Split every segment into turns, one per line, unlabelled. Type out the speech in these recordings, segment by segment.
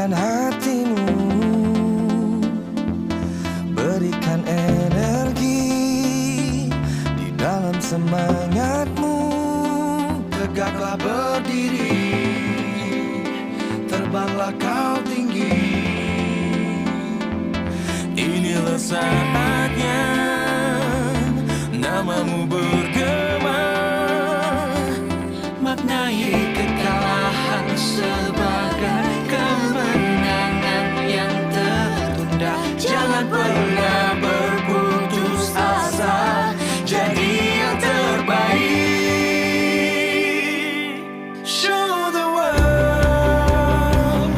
Tenangkan hatimu, berikan energi di dalam semangatmu. Tegaklah berdiri, terbanglah kau tinggi. Inilah saatnya namamu bergema. Maknai kekalahan sebagai kemenangan yang tertunda. Jangan pernah berputus asa, jadi yang terbaik. Show the world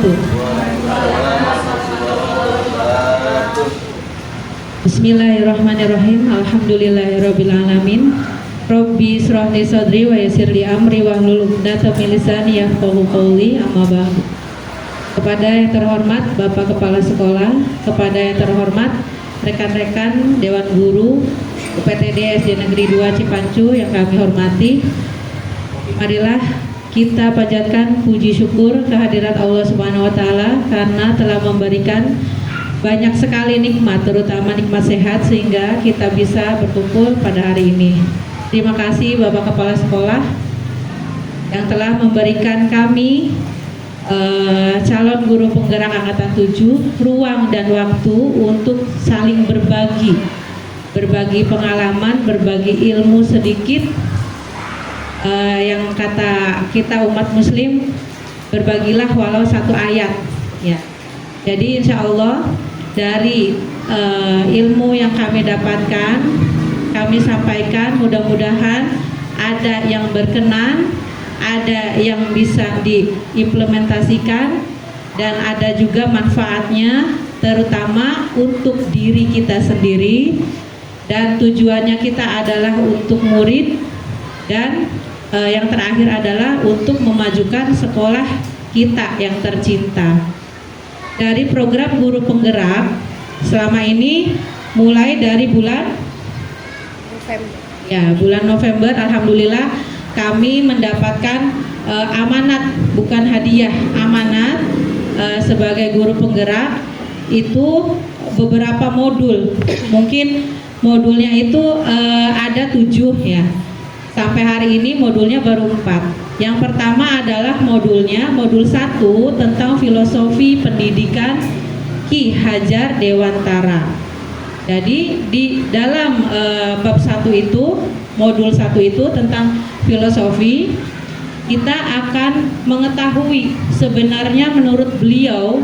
wabarakatuh. Bismillahirrahmanirrahim. Alhamdulillahirrabbilalamin. Rabbi israh li sadri wa yassir li amri wahlul 'uqdatam min lisani yafqahu qawli. Amma ba'du. Kepada yang terhormat Bapak Kepala Sekolah, kepada yang terhormat rekan-rekan Dewan Guru UPTD SD Negeri 2 Cipancu yang kami hormati, marilah kita panjatkan puji syukur kehadirat Allah Subhanahu wa taala karena telah memberikan banyak sekali nikmat, terutama nikmat sehat sehingga kita bisa berkumpul pada hari ini. Terima kasih Bapak Kepala Sekolah yang telah memberikan kami calon guru penggerak angkatan 7 ruang dan waktu untuk saling berbagi pengalaman, berbagi ilmu sedikit, yang kata kita umat muslim, berbagilah walau satu ayat ya. Jadi insya Allah dari ilmu yang kami dapatkan kami sampaikan, mudah-mudahan ada yang berkenan, ada yang bisa diimplementasikan, dan ada juga manfaatnya terutama untuk diri kita sendiri, dan tujuannya kita adalah untuk murid, dan yang terakhir adalah untuk memajukan sekolah kita yang tercinta. Dari program guru penggerak selama ini mulai dari bulan November, alhamdulillah kami mendapatkan amanat, bukan hadiah, amanat sebagai guru penggerak itu beberapa modul. Mungkin modulnya itu ada 7 ya. Sampai hari ini modulnya baru 4. Yang pertama adalah modul 1 tentang filosofi pendidikan Ki Hajar Dewantara. Jadi di dalam bab 1 itu, modul 1 itu tentang filosofi, kita akan mengetahui sebenarnya menurut beliau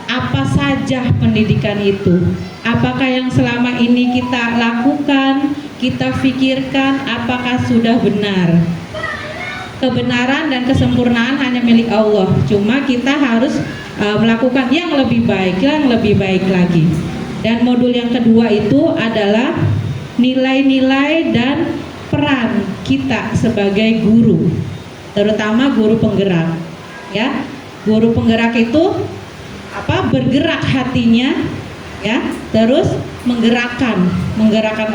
apa saja pendidikan itu. Apakah yang selama ini kita lakukan, kita pikirkan, apakah sudah benar? Kebenaran dan kesempurnaan hanya milik Allah. Cuma kita harus melakukan yang lebih baik lagi. Dan modul yang kedua itu adalah nilai-nilai dan peran kita sebagai guru, terutama guru penggerak. Ya, guru penggerak itu bergerak hatinya, ya, terus menggerakkan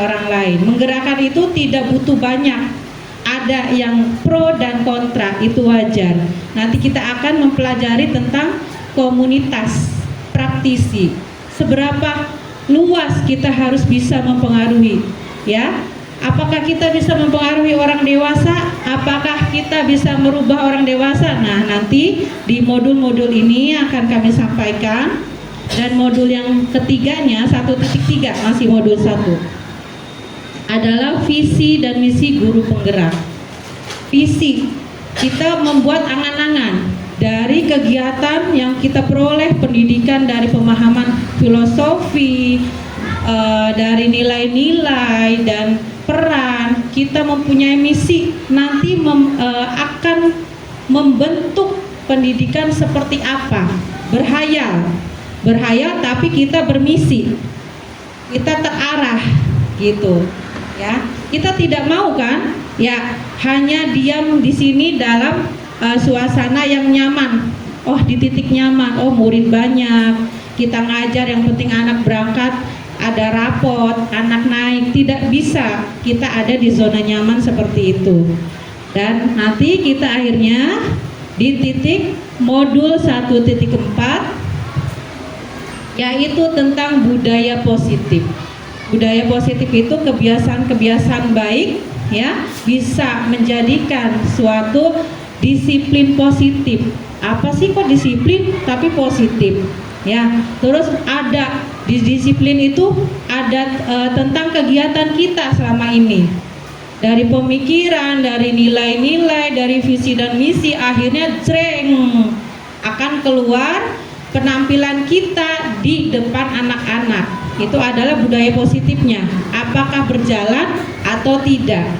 orang lain. Menggerakkan itu tidak butuh banyak, ada yang pro dan kontra, itu wajar. Nanti kita akan mempelajari tentang komunitas praktisi, seberapa luas kita harus bisa mempengaruhi, ya. Apakah kita bisa mempengaruhi orang dewasa? Apakah kita bisa merubah orang dewasa? Nah, nanti di modul-modul ini akan kami sampaikan. Dan modul yang ketiganya 1.3, masih modul 1, adalah visi dan misi guru penggerak. Visi, kita membuat angan-angan dari kegiatan yang kita peroleh, pendidikan dari pemahaman filosofi, dari nilai-nilai dan peran. Kita mempunyai misi, nanti akan membentuk pendidikan seperti apa. Berhayal tapi kita bermisi, kita terarah gitu ya. Kita tidak mau kan ya hanya diam di sini dalam suasana yang nyaman. Oh, di titik nyaman, oh murid banyak, kita ngajar, yang penting anak berangkat, ada rapot, anak naik. Tidak bisa kita ada di zona nyaman seperti itu. Dan nanti kita akhirnya di titik modul 1.4, yaitu tentang budaya positif. Budaya positif itu kebiasaan-kebiasaan baik, ya, bisa menjadikan suatu disiplin positif. Apa sih kok disiplin tapi positif? Ya, terus ada di disiplin itu ada tentang kegiatan kita selama ini. Dari pemikiran, dari nilai-nilai, dari visi dan misi, akhirnya akan keluar penampilan kita di depan anak-anak. Itu adalah budaya positifnya. Apakah berjalan atau tidak?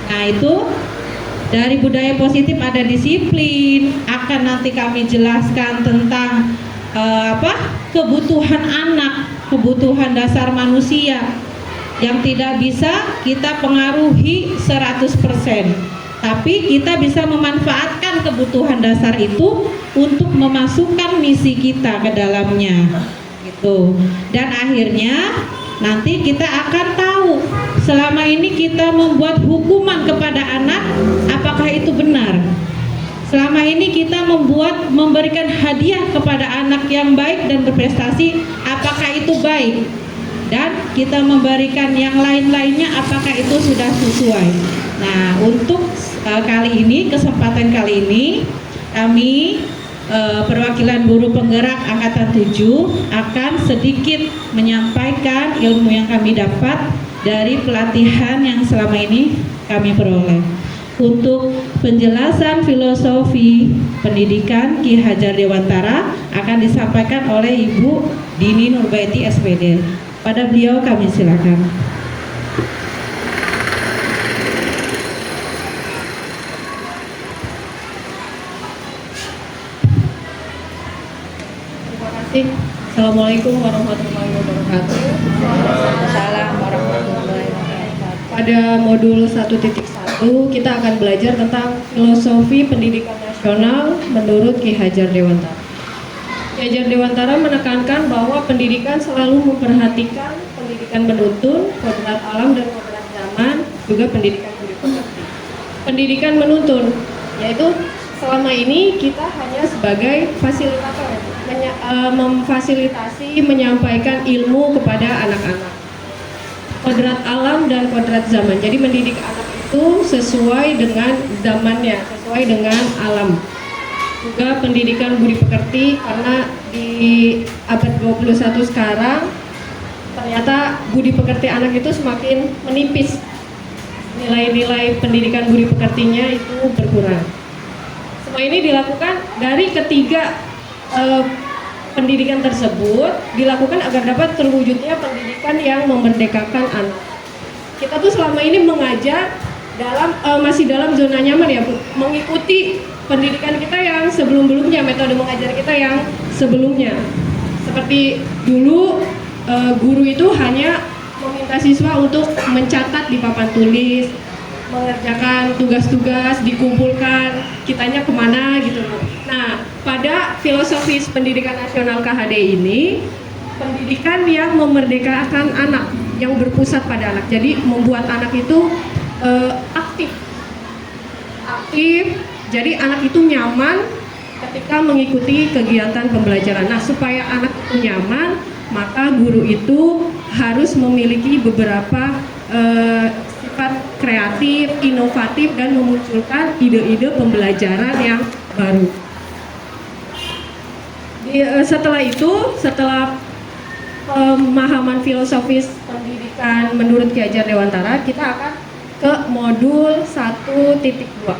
Nah, itu Dari budaya positif ada disiplin, akan nanti kami jelaskan tentang kebutuhan anak, kebutuhan dasar manusia yang tidak bisa kita pengaruhi 100%. Tapi kita bisa memanfaatkan kebutuhan dasar itu untuk memasukkan misi kita ke dalamnya. Gitu. Dan akhirnya nanti kita akan tahu selama ini kita membuat hukuman kepada anak, apakah itu benar? Selama ini kita memberikan hadiah kepada anak yang baik dan berprestasi, apakah itu baik? Dan kita memberikan yang lain-lainnya, apakah itu sudah sesuai? Nah, untuk kesempatan kali ini, kami perwakilan guru penggerak angkatan 7 akan sedikit menyampaikan ilmu yang kami dapat dari pelatihan yang selama ini kami peroleh. Untuk penjelasan filosofi pendidikan Ki Hajar Dewantara akan disampaikan oleh Ibu Dini Nurbaiti SPD. Pada beliau kami silakan.
Assalamualaikum warahmatullahi wabarakatuh. Waalaikumsalam warahmatullahi wabarakatuh. Pada modul 1.1 kita akan belajar tentang filosofi pendidikan nasional menurut Ki Hajar Dewantara. Ki Hajar Dewantara menekankan bahwa pendidikan selalu memperhatikan pendidikan menuntun, kodrat alam dan kodrat zaman, juga pendidikan budi pekerti. Pendidikan menuntun, yaitu selama ini kita hanya sebagai fasilitator, memfasilitasi, menyampaikan ilmu kepada anak-anak. Kodrat alam dan kodrat zaman, jadi mendidik anak itu sesuai dengan zamannya, sesuai dengan alam. Juga pendidikan budi pekerti, karena di abad 21 sekarang ternyata budi pekerti anak itu semakin menipis. Nilai-nilai pendidikan budi pekertinya itu berkurang. Semua ini dilakukan dari ketiga pendidikan tersebut dilakukan agar dapat terwujudnya pendidikan yang memerdekakan anak. Kita tuh selama ini mengajar masih dalam zona nyaman ya Bu, mengikuti pendidikan kita yang sebelum-belumnya, metode mengajar kita yang sebelumnya. Seperti dulu guru itu hanya meminta siswa untuk mencatat di papan tulis, mengerjakan tugas-tugas, dikumpulkan, kitanya kemana gitu. Nah, pada filosofis pendidikan nasional KHD ini, pendidikan yang memerdekakan anak, yang berpusat pada anak. Jadi membuat anak itu aktif. Jadi anak itu nyaman ketika mengikuti kegiatan pembelajaran. Nah, supaya anak itu nyaman, maka guru itu harus memiliki beberapa sifat kreatif, inovatif, dan memunculkan ide-ide pembelajaran yang baru. Setelah pemahaman filosofis pendidikan menurut Ki Hajar Dewantara, kita akan ke modul 1.2.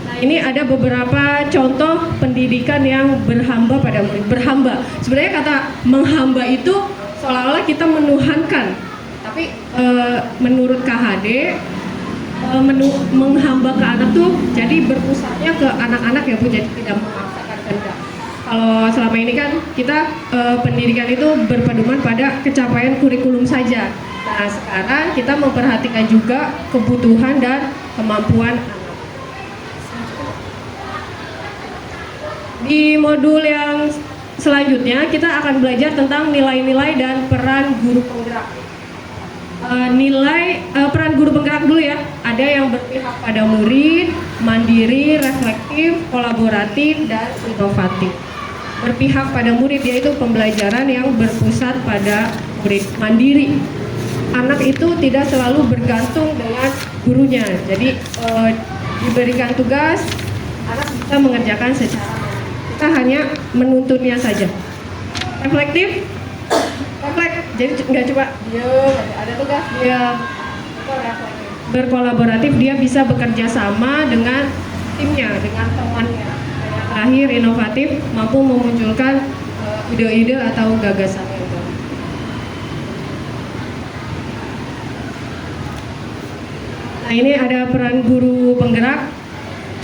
Nah, ini ada beberapa contoh pendidikan yang berhamba pada murid. Berhamba, sebenarnya kata menghamba itu seolah-olah kita menuhankan, tapi menurut KHD menghamba ke anak tuh jadi berpusatnya ke anak-anak ya Bu, jadi tidak memaksakan kehendak. Kalau selama ini kan kita pendidikan itu berpedoman pada capaian kurikulum saja. Nah, sekarang kita memperhatikan juga kebutuhan dan kemampuan anak. Di modul yang selanjutnya kita akan belajar tentang nilai-nilai dan peran guru penggerak. Peran guru penggerak dulu ya. Ada yang berpihak pada murid, mandiri, reflektif, kolaboratif, dan inovatif. Berpihak pada murid yaitu pembelajaran yang berpusat pada murid. Mandiri, anak itu tidak selalu bergantung dengan gurunya. Jadi diberikan tugas, anak bisa mengerjakan secara mandiri. Kita hanya menuntunnya saja. Reflektif, jadi nggak cuma dia ada tugas dia berkolaboratif, dia bisa bekerja sama dengan timnya, dengan temannya. Dan yang terakhir, inovatif, mampu memunculkan ide-ide atau gagasan yang baru. Nah, ini ada peran guru penggerak,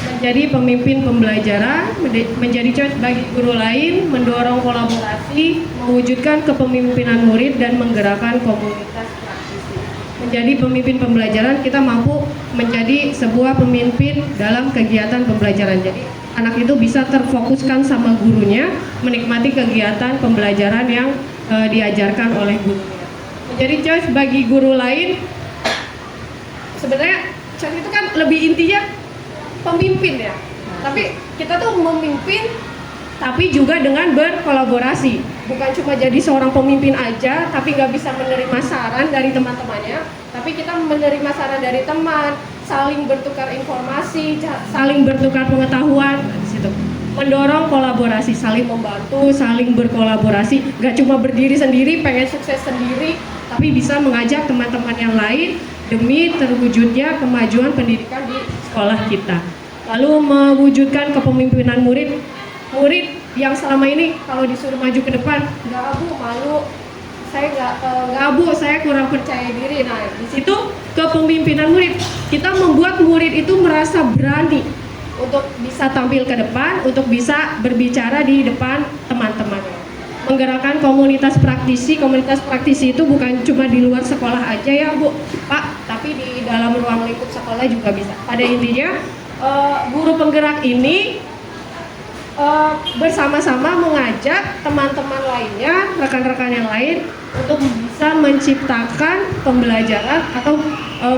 menjadi pemimpin pembelajaran, menjadi coach bagi guru lain, mendorong kolaborasi, mewujudkan kepemimpinan murid, dan menggerakkan komunitas praktisi. Menjadi pemimpin pembelajaran, kita mampu menjadi sebuah pemimpin dalam kegiatan pembelajaran. Jadi anak itu bisa terfokuskan sama gurunya, menikmati kegiatan pembelajaran yang diajarkan oleh gurunya. Menjadi coach bagi guru lain, sebenarnya coach itu kan lebih intinya pemimpin ya, tapi kita tuh memimpin tapi juga dengan berkolaborasi, bukan cuma jadi seorang pemimpin aja tapi nggak bisa menerima saran dari teman-temannya, tapi kita menerima saran dari teman, saling bertukar informasi, saling bertukar pengetahuan di situ. Mendorong kolaborasi, saling membantu, saling berkolaborasi, nggak cuma berdiri sendiri pengen sukses sendiri, tapi bisa mengajak teman-teman yang lain demi terwujudnya kemajuan pendidikan di sekolah kita. Lalu mewujudkan kepemimpinan murid yang selama ini kalau disuruh maju ke depan, nggak bu, malu, saya nggak bu, saya kurang percaya diri. Nah, di situ kepemimpinan murid, kita membuat murid itu merasa berani untuk bisa tampil ke depan, untuk bisa berbicara di depan teman-temannya. Menggerakkan komunitas praktisi itu bukan cuma di luar sekolah aja ya bu, pak, tapi di dalam ruang lingkup sekolah juga bisa. Pada intinya guru penggerak ini bersama-sama mengajak teman-teman lainnya, rekan-rekan yang lain untuk bisa menciptakan pembelajaran atau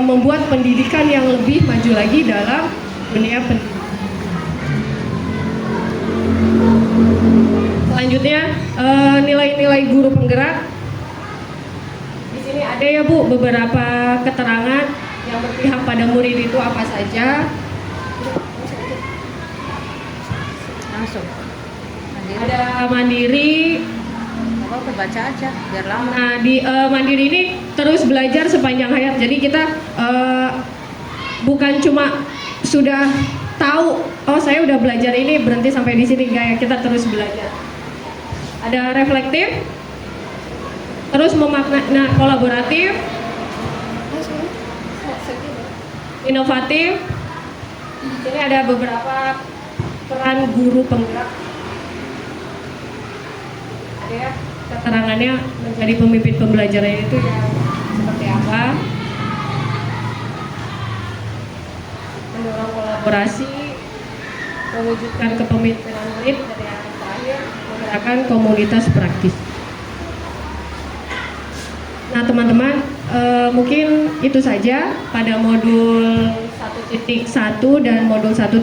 membuat pendidikan yang lebih maju lagi dalam dunia pendidikan. Selanjutnya nilai-nilai guru penggerak. Di sini ada ya bu beberapa keterangan yang berpihak pada murid itu apa saja.
Langsung
Ada mandiri.
apa baca aja biar lama.
Nah di mandiri ini terus belajar sepanjang hayat. Jadi kita bukan cuma sudah tahu, oh saya udah belajar ini berhenti sampai di sini, enggak ya, kita terus belajar. Ada reflektif, terus memaknai, kolaboratif, inovatif. Ini ada beberapa peran guru penggerak. Ada ya keterangannya menjadi pemimpin pembelajaran itu yang seperti apa? Mendorong kolaborasi, mewujudkan kepemimpinan murid, dan yang terakhir menggerakkan komunitas praktis. Nah teman-teman, mungkin itu saja pada modul 1.1 dan modul 1.2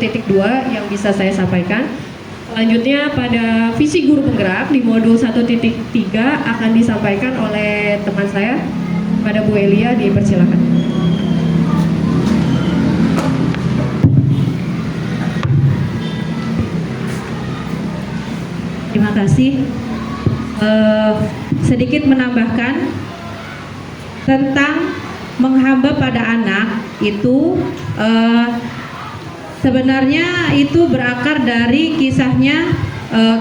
yang bisa saya sampaikan. Selanjutnya pada visi guru penggerak di modul 1.3 akan disampaikan oleh teman saya, pada Bu Elia, dipersilakan.
Terima kasih. Sedikit menambahkan tentang menghamba pada anak itu, sebenarnya itu berakar dari kisahnya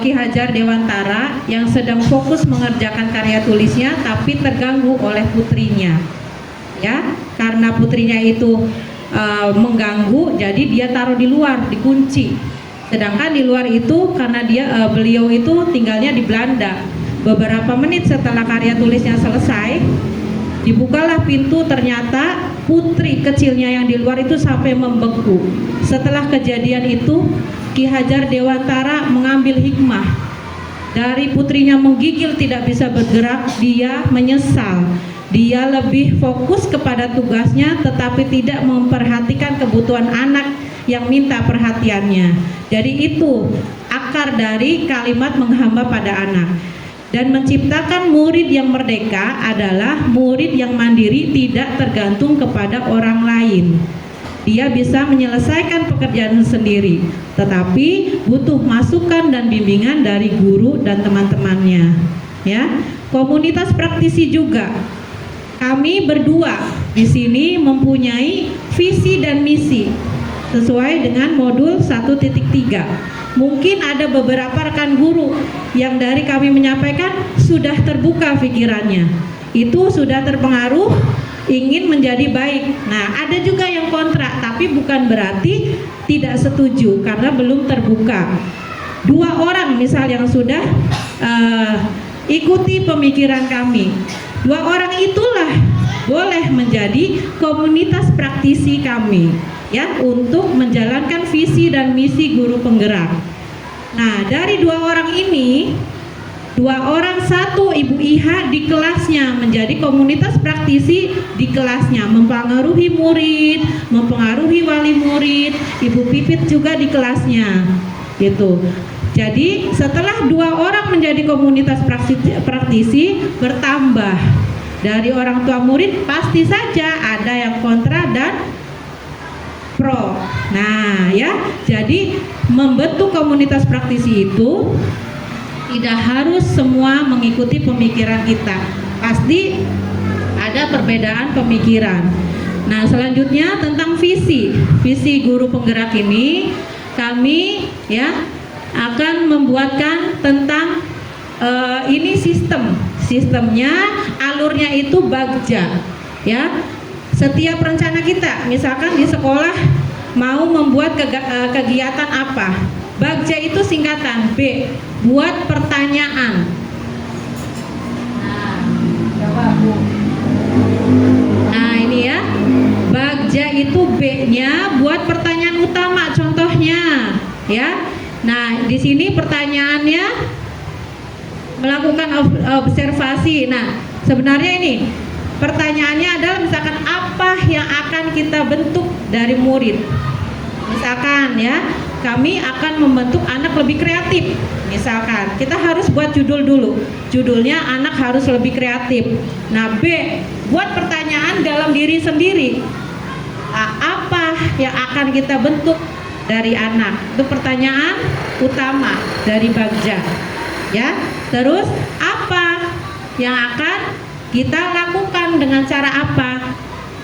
Ki Hajar Dewantara yang sedang fokus mengerjakan karya tulisnya tapi terganggu oleh putrinya, ya, karena putrinya itu mengganggu, jadi dia taruh di luar, dikunci. Sedangkan di luar itu karena beliau itu tinggalnya di Belanda. Beberapa menit setelah karya tulisnya selesai, dibukalah pintu, ternyata putri kecilnya yang di luar itu sampai membeku. Setelah kejadian itu, Ki Hajar Dewantara mengambil hikmah. Dari putrinya menggigil tidak bisa bergerak, dia menyesal. Dia lebih fokus kepada tugasnya tetapi tidak memperhatikan kebutuhan anak yang minta perhatiannya. Jadi itu akar dari kalimat menghamba pada anak. Dan menciptakan murid yang merdeka adalah murid yang mandiri, tidak tergantung kepada orang lain. Dia bisa menyelesaikan pekerjaan sendiri, tetapi butuh masukan dan bimbingan dari guru dan teman-temannya. Ya, komunitas praktisi juga. Kami berdua di sini mempunyai visi dan misi sesuai dengan modul 1.3. Mungkin ada beberapa rekan guru yang dari kami menyampaikan sudah terbuka pikirannya, itu sudah terpengaruh ingin menjadi baik. Nah, ada juga yang kontra, tapi bukan berarti tidak setuju karena belum terbuka. 2 orang misal yang sudah ikuti pemikiran kami, 2 orang itulah boleh menjadi komunitas praktisi kami, ya, untuk menjalankan visi dan misi guru penggerak. Nah, dari 2 orang ini, 2 orang, 1 Ibu Iha di kelasnya menjadi komunitas praktisi di kelasnya, mempengaruhi murid, mempengaruhi wali murid, Ibu Pipit juga di kelasnya, gitu. Jadi setelah 2 orang menjadi komunitas praktisi bertambah dari orang tua murid, pasti saja ada yang kontra dan pro. Nah, ya, jadi membentuk komunitas praktisi itu tidak harus semua mengikuti pemikiran kita. Pasti ada perbedaan pemikiran. Nah, selanjutnya tentang visi guru penggerak ini, kami ya akan membuatkan tentang ini sistemnya, alurnya itu bagja, ya. Setiap rencana kita, misalkan di sekolah mau membuat kegiatan apa, bagja itu singkatan B, buat pertanyaan. Nah, coba Bu. Nah, ini ya, bagja itu B-nya buat pertanyaan utama, contohnya, ya. Nah, di sini pertanyaannya melakukan observasi. Nah, sebenarnya ini pertanyaannya adalah misalkan apa yang akan kita bentuk dari murid. Misalkan ya, kami akan membentuk anak lebih kreatif. Misalkan kita harus buat judul dulu. Judulnya anak harus lebih kreatif. Nah, B, buat pertanyaan dalam diri sendiri. Nah, apa yang akan kita bentuk dari anak? Itu pertanyaan utama dari bagja. Ya, terus apa yang akan kita lakukan dengan cara apa?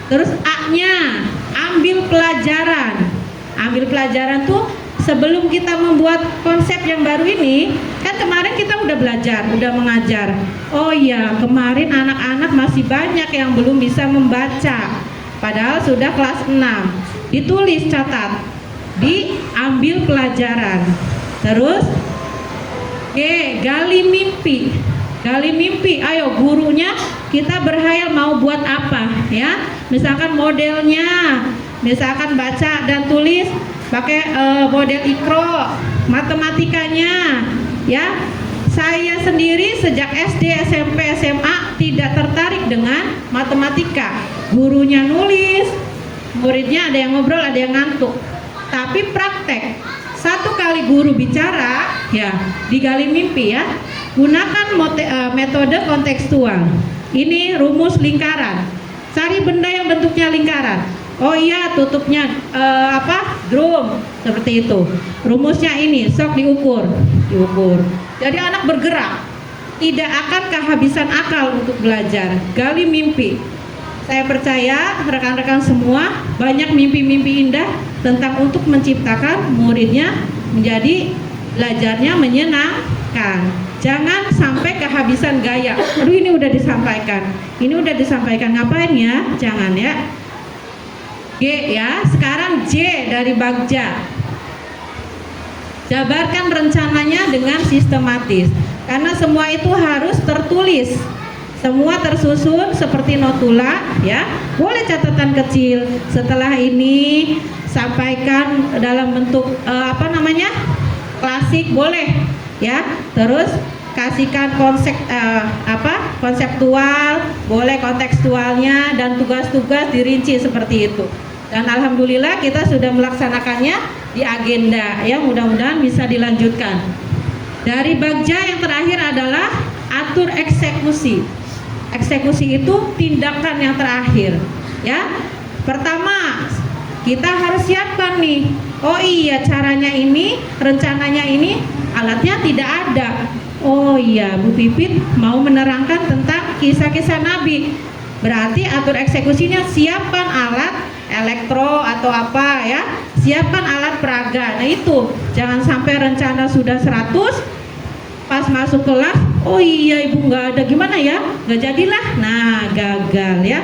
Terus A-nya, ambil pelajaran. Ambil pelajaran tuh sebelum kita membuat konsep yang baru ini, kan kemarin kita udah belajar, udah mengajar. Oh iya, kemarin anak-anak masih banyak yang belum bisa membaca. Padahal sudah kelas 6. Ditulis, catat, diambil pelajaran. Terus gali mimpi. Gali mimpi, ayo gurunya kita berhayal mau buat apa, ya. Misalkan modelnya, misalkan baca dan tulis pakai model Ikro, matematikanya, ya. Saya sendiri sejak SD, SMP, SMA tidak tertarik dengan matematika. Gurunya nulis, muridnya ada yang ngobrol, ada yang ngantuk. Tapi praktek, 1 kali guru bicara, ya, digali mimpi, ya. Gunakan metode kontekstual. Ini rumus lingkaran. Cari benda yang bentuknya lingkaran. Oh iya, tutupnya drum, seperti itu. Rumusnya ini, sok diukur. Jadi anak bergerak, tidak akan kehabisan akal untuk belajar. Gali mimpi. Saya percaya rekan-rekan semua banyak mimpi-mimpi indah tentang untuk menciptakan muridnya menjadi belajarnya menyenangkan. Jangan sampai kehabisan gaya. Aduh, ini udah disampaikan. Ngapain ya? Jangan ya. G ya. Sekarang J dari bagja. Jabarkan rencananya dengan sistematis. Karena semua itu harus tertulis. Semua tersusun seperti notula, ya. Boleh catatan kecil. Setelah ini sampaikan dalam bentuk klasik, boleh, ya. Terus kasihkan konseptual, boleh kontekstualnya, dan tugas-tugas dirinci seperti itu. Dan alhamdulillah kita sudah melaksanakannya di agenda, ya. Mudah-mudahan bisa dilanjutkan. Dari bagja yang terakhir adalah atur eksekusi. Eksekusi itu tindakan yang terakhir, ya. Pertama, kita harus siapkan nih. Oh iya, caranya ini, rencananya ini, alatnya tidak ada. Oh iya, Bu Pipit mau menerangkan tentang kisah-kisah Nabi. Berarti atur eksekusinya, siapkan alat elektro atau apa, ya. Siapkan alat peraga. Nah itu, jangan sampai rencana sudah 100, pas masuk kelas, oh iya Ibu nggak ada, gimana ya? Nggak jadilah. Nah, gagal, ya.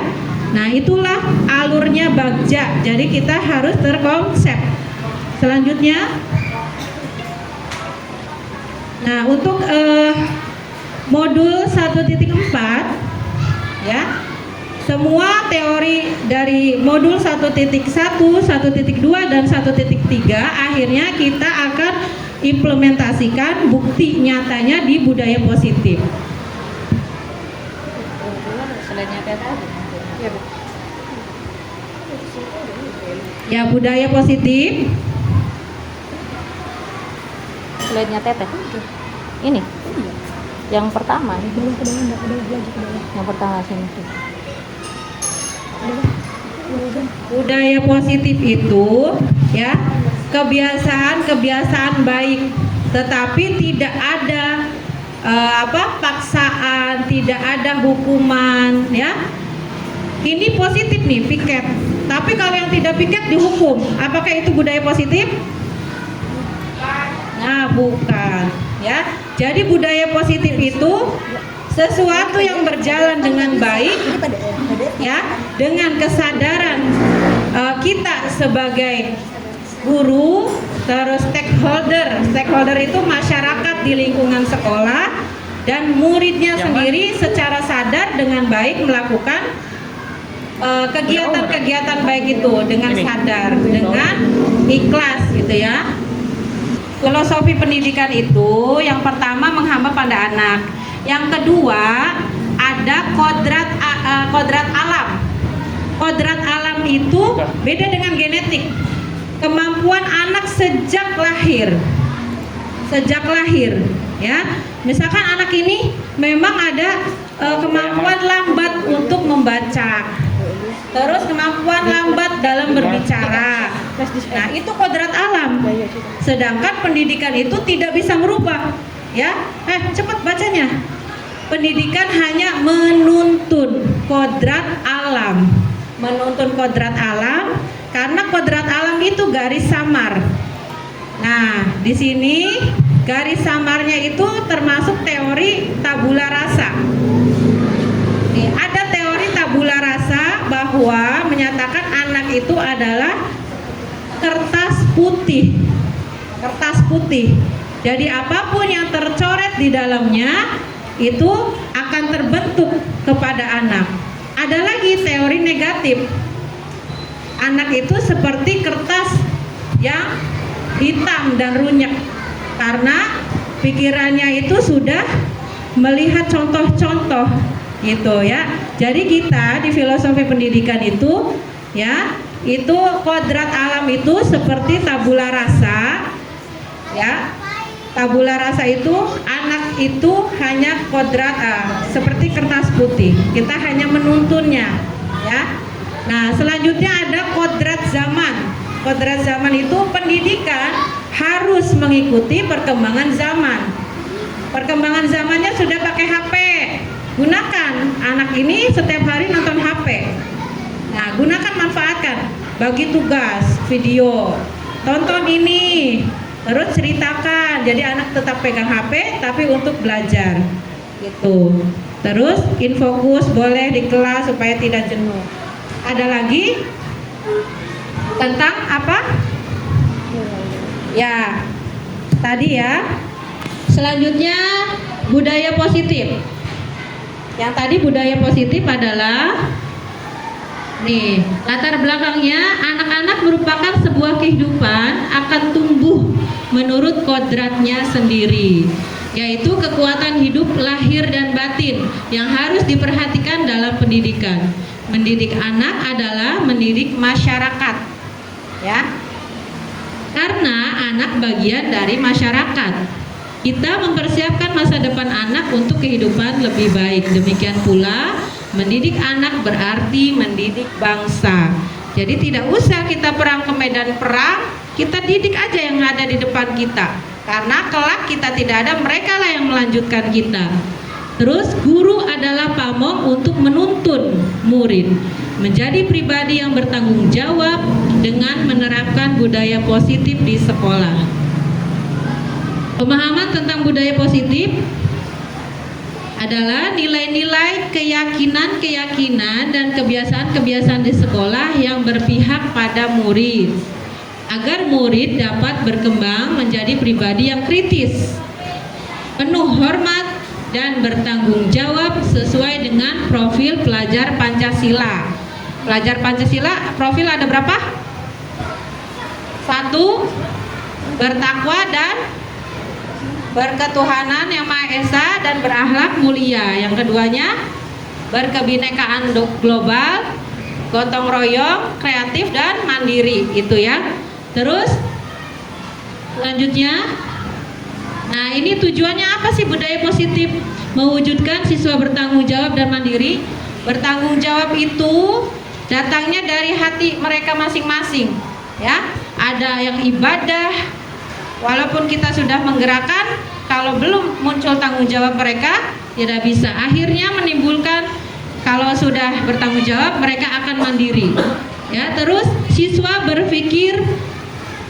Nah, itulah alurnya Bagja. Jadi kita harus terkonsep. Selanjutnya, nah untuk modul 1.4 ya, semua teori dari modul 1.1, 1.2 dan 1.3 akhirnya kita akan implementasikan bukti nyatanya di budaya positif.
Selainnya tadi.
Ya, budaya positif.
Selainnya teteh. Ini. Yang pertama ini. Yang pertama sini.
Budaya positif itu ya kebiasaan baik, tetapi tidak ada paksaan, tidak ada hukuman ya. Ini positif nih, piket. Tapi kalau yang tidak piket dihukum. Apakah itu budaya positif? Nah, bukan ya. Jadi budaya positif itu sesuatu yang berjalan dengan baik ya, dengan kesadaran kita sebagai guru, terus stakeholder itu masyarakat di lingkungan sekolah, dan muridnya sendiri secara sadar dengan baik melakukan kegiatan-kegiatan baik itu dengan sadar, dengan ikhlas gitu ya. Filosofi pendidikan itu yang pertama menghamba pada anak, yang kedua ada kodrat alam. Kodrat alam itu beda dengan genetik. Kemampuan anak sejak lahir ya. Misalkan anak ini memang ada kemampuan lambat untuk membaca, terus kemampuan lambat dalam berbicara. Nah, itu kodrat alam. Sedangkan pendidikan itu tidak bisa merubah ya. Cepat bacanya. Pendidikan hanya menuntun kodrat alam. Menuntun kodrat alam karena kodrat alam itu garis samar. Nah, di sini garis samarnya itu termasuk teori tabula rasa. Nih, ada teori tabula rasa bahwa menyatakan anak itu adalah kertas putih. Kertas putih. Jadi apapun yang tercoret di dalamnya itu akan terbentuk kepada anak. Ada lagi teori negatif. Anak itu seperti kertas yang hitam dan runyek karena pikirannya itu sudah melihat contoh-contoh gitu ya. Jadi kita di filosofi pendidikan itu ya, itu kodrat alam itu seperti tabula rasa ya. Tabula rasa itu anak itu hanya kodrat seperti kertas putih. Kita hanya menuntunnya ya. Nah, selanjutnya ada kodrat zaman. Kodrat zaman itu pendidikan harus mengikuti perkembangan zaman. Perkembangan zamannya sudah pakai HP. Gunakan. Anak ini setiap hari nonton HP. Nah, gunakan, manfaatkan. Bagi tugas, video. Tonton ini. Terus ceritakan. Jadi anak tetap pegang HP tapi untuk belajar. Gitu. Terus infokus boleh di kelas supaya tidak jenuh. Ada lagi tentang apa? Ya, tadi ya. Selanjutnya budaya positif. Yang tadi budaya positif adalah nih, latar belakangnya anak-anak merupakan sebuah kehidupan akan tumbuh menurut kodratnya sendiri, yaitu kekuatan hidup lahir dan batin yang harus diperhatikan dalam pendidikan. Mendidik anak adalah mendidik masyarakat ya, karena anak bagian dari masyarakat. Kita mempersiapkan masa depan anak untuk kehidupan lebih baik. Demikian pula mendidik anak berarti mendidik bangsa. Jadi tidak usah kita perang ke medan perang, kita didik aja yang ada di depan kita. Karena kelak kita tidak ada, mereka lah yang melanjutkan kita. Terus guru adalah pamong untuk menuntun murid menjadi pribadi yang bertanggung jawab dengan menerapkan budaya positif di sekolah. Pemahaman tentang budaya positif adalah nilai-nilai keyakinan dan kebiasaan-kebiasaan di sekolah yang berpihak pada murid, agar murid dapat berkembang menjadi pribadi yang kritis, penuh hormat, dan bertanggung jawab sesuai dengan profil pelajar Pancasila. Pelajar Pancasila profil ada berapa? 1. Bertakwa dan berketuhanan yang Maha Esa dan berakhlak mulia. Yang keduanya berkebinekaan global, gotong royong, kreatif dan mandiri, itu ya. Terus selanjutnya, nah ini tujuannya apa sih budaya positif? Mewujudkan siswa bertanggung jawab dan mandiri. Bertanggung jawab itu datangnya dari hati mereka masing-masing, ya. Ada yang ibadah, walaupun kita sudah menggerakkan, kalau belum muncul tanggung jawab mereka tidak bisa. Akhirnya menimbulkan, kalau sudah bertanggung jawab mereka akan mandiri, ya. Terus siswa berpikir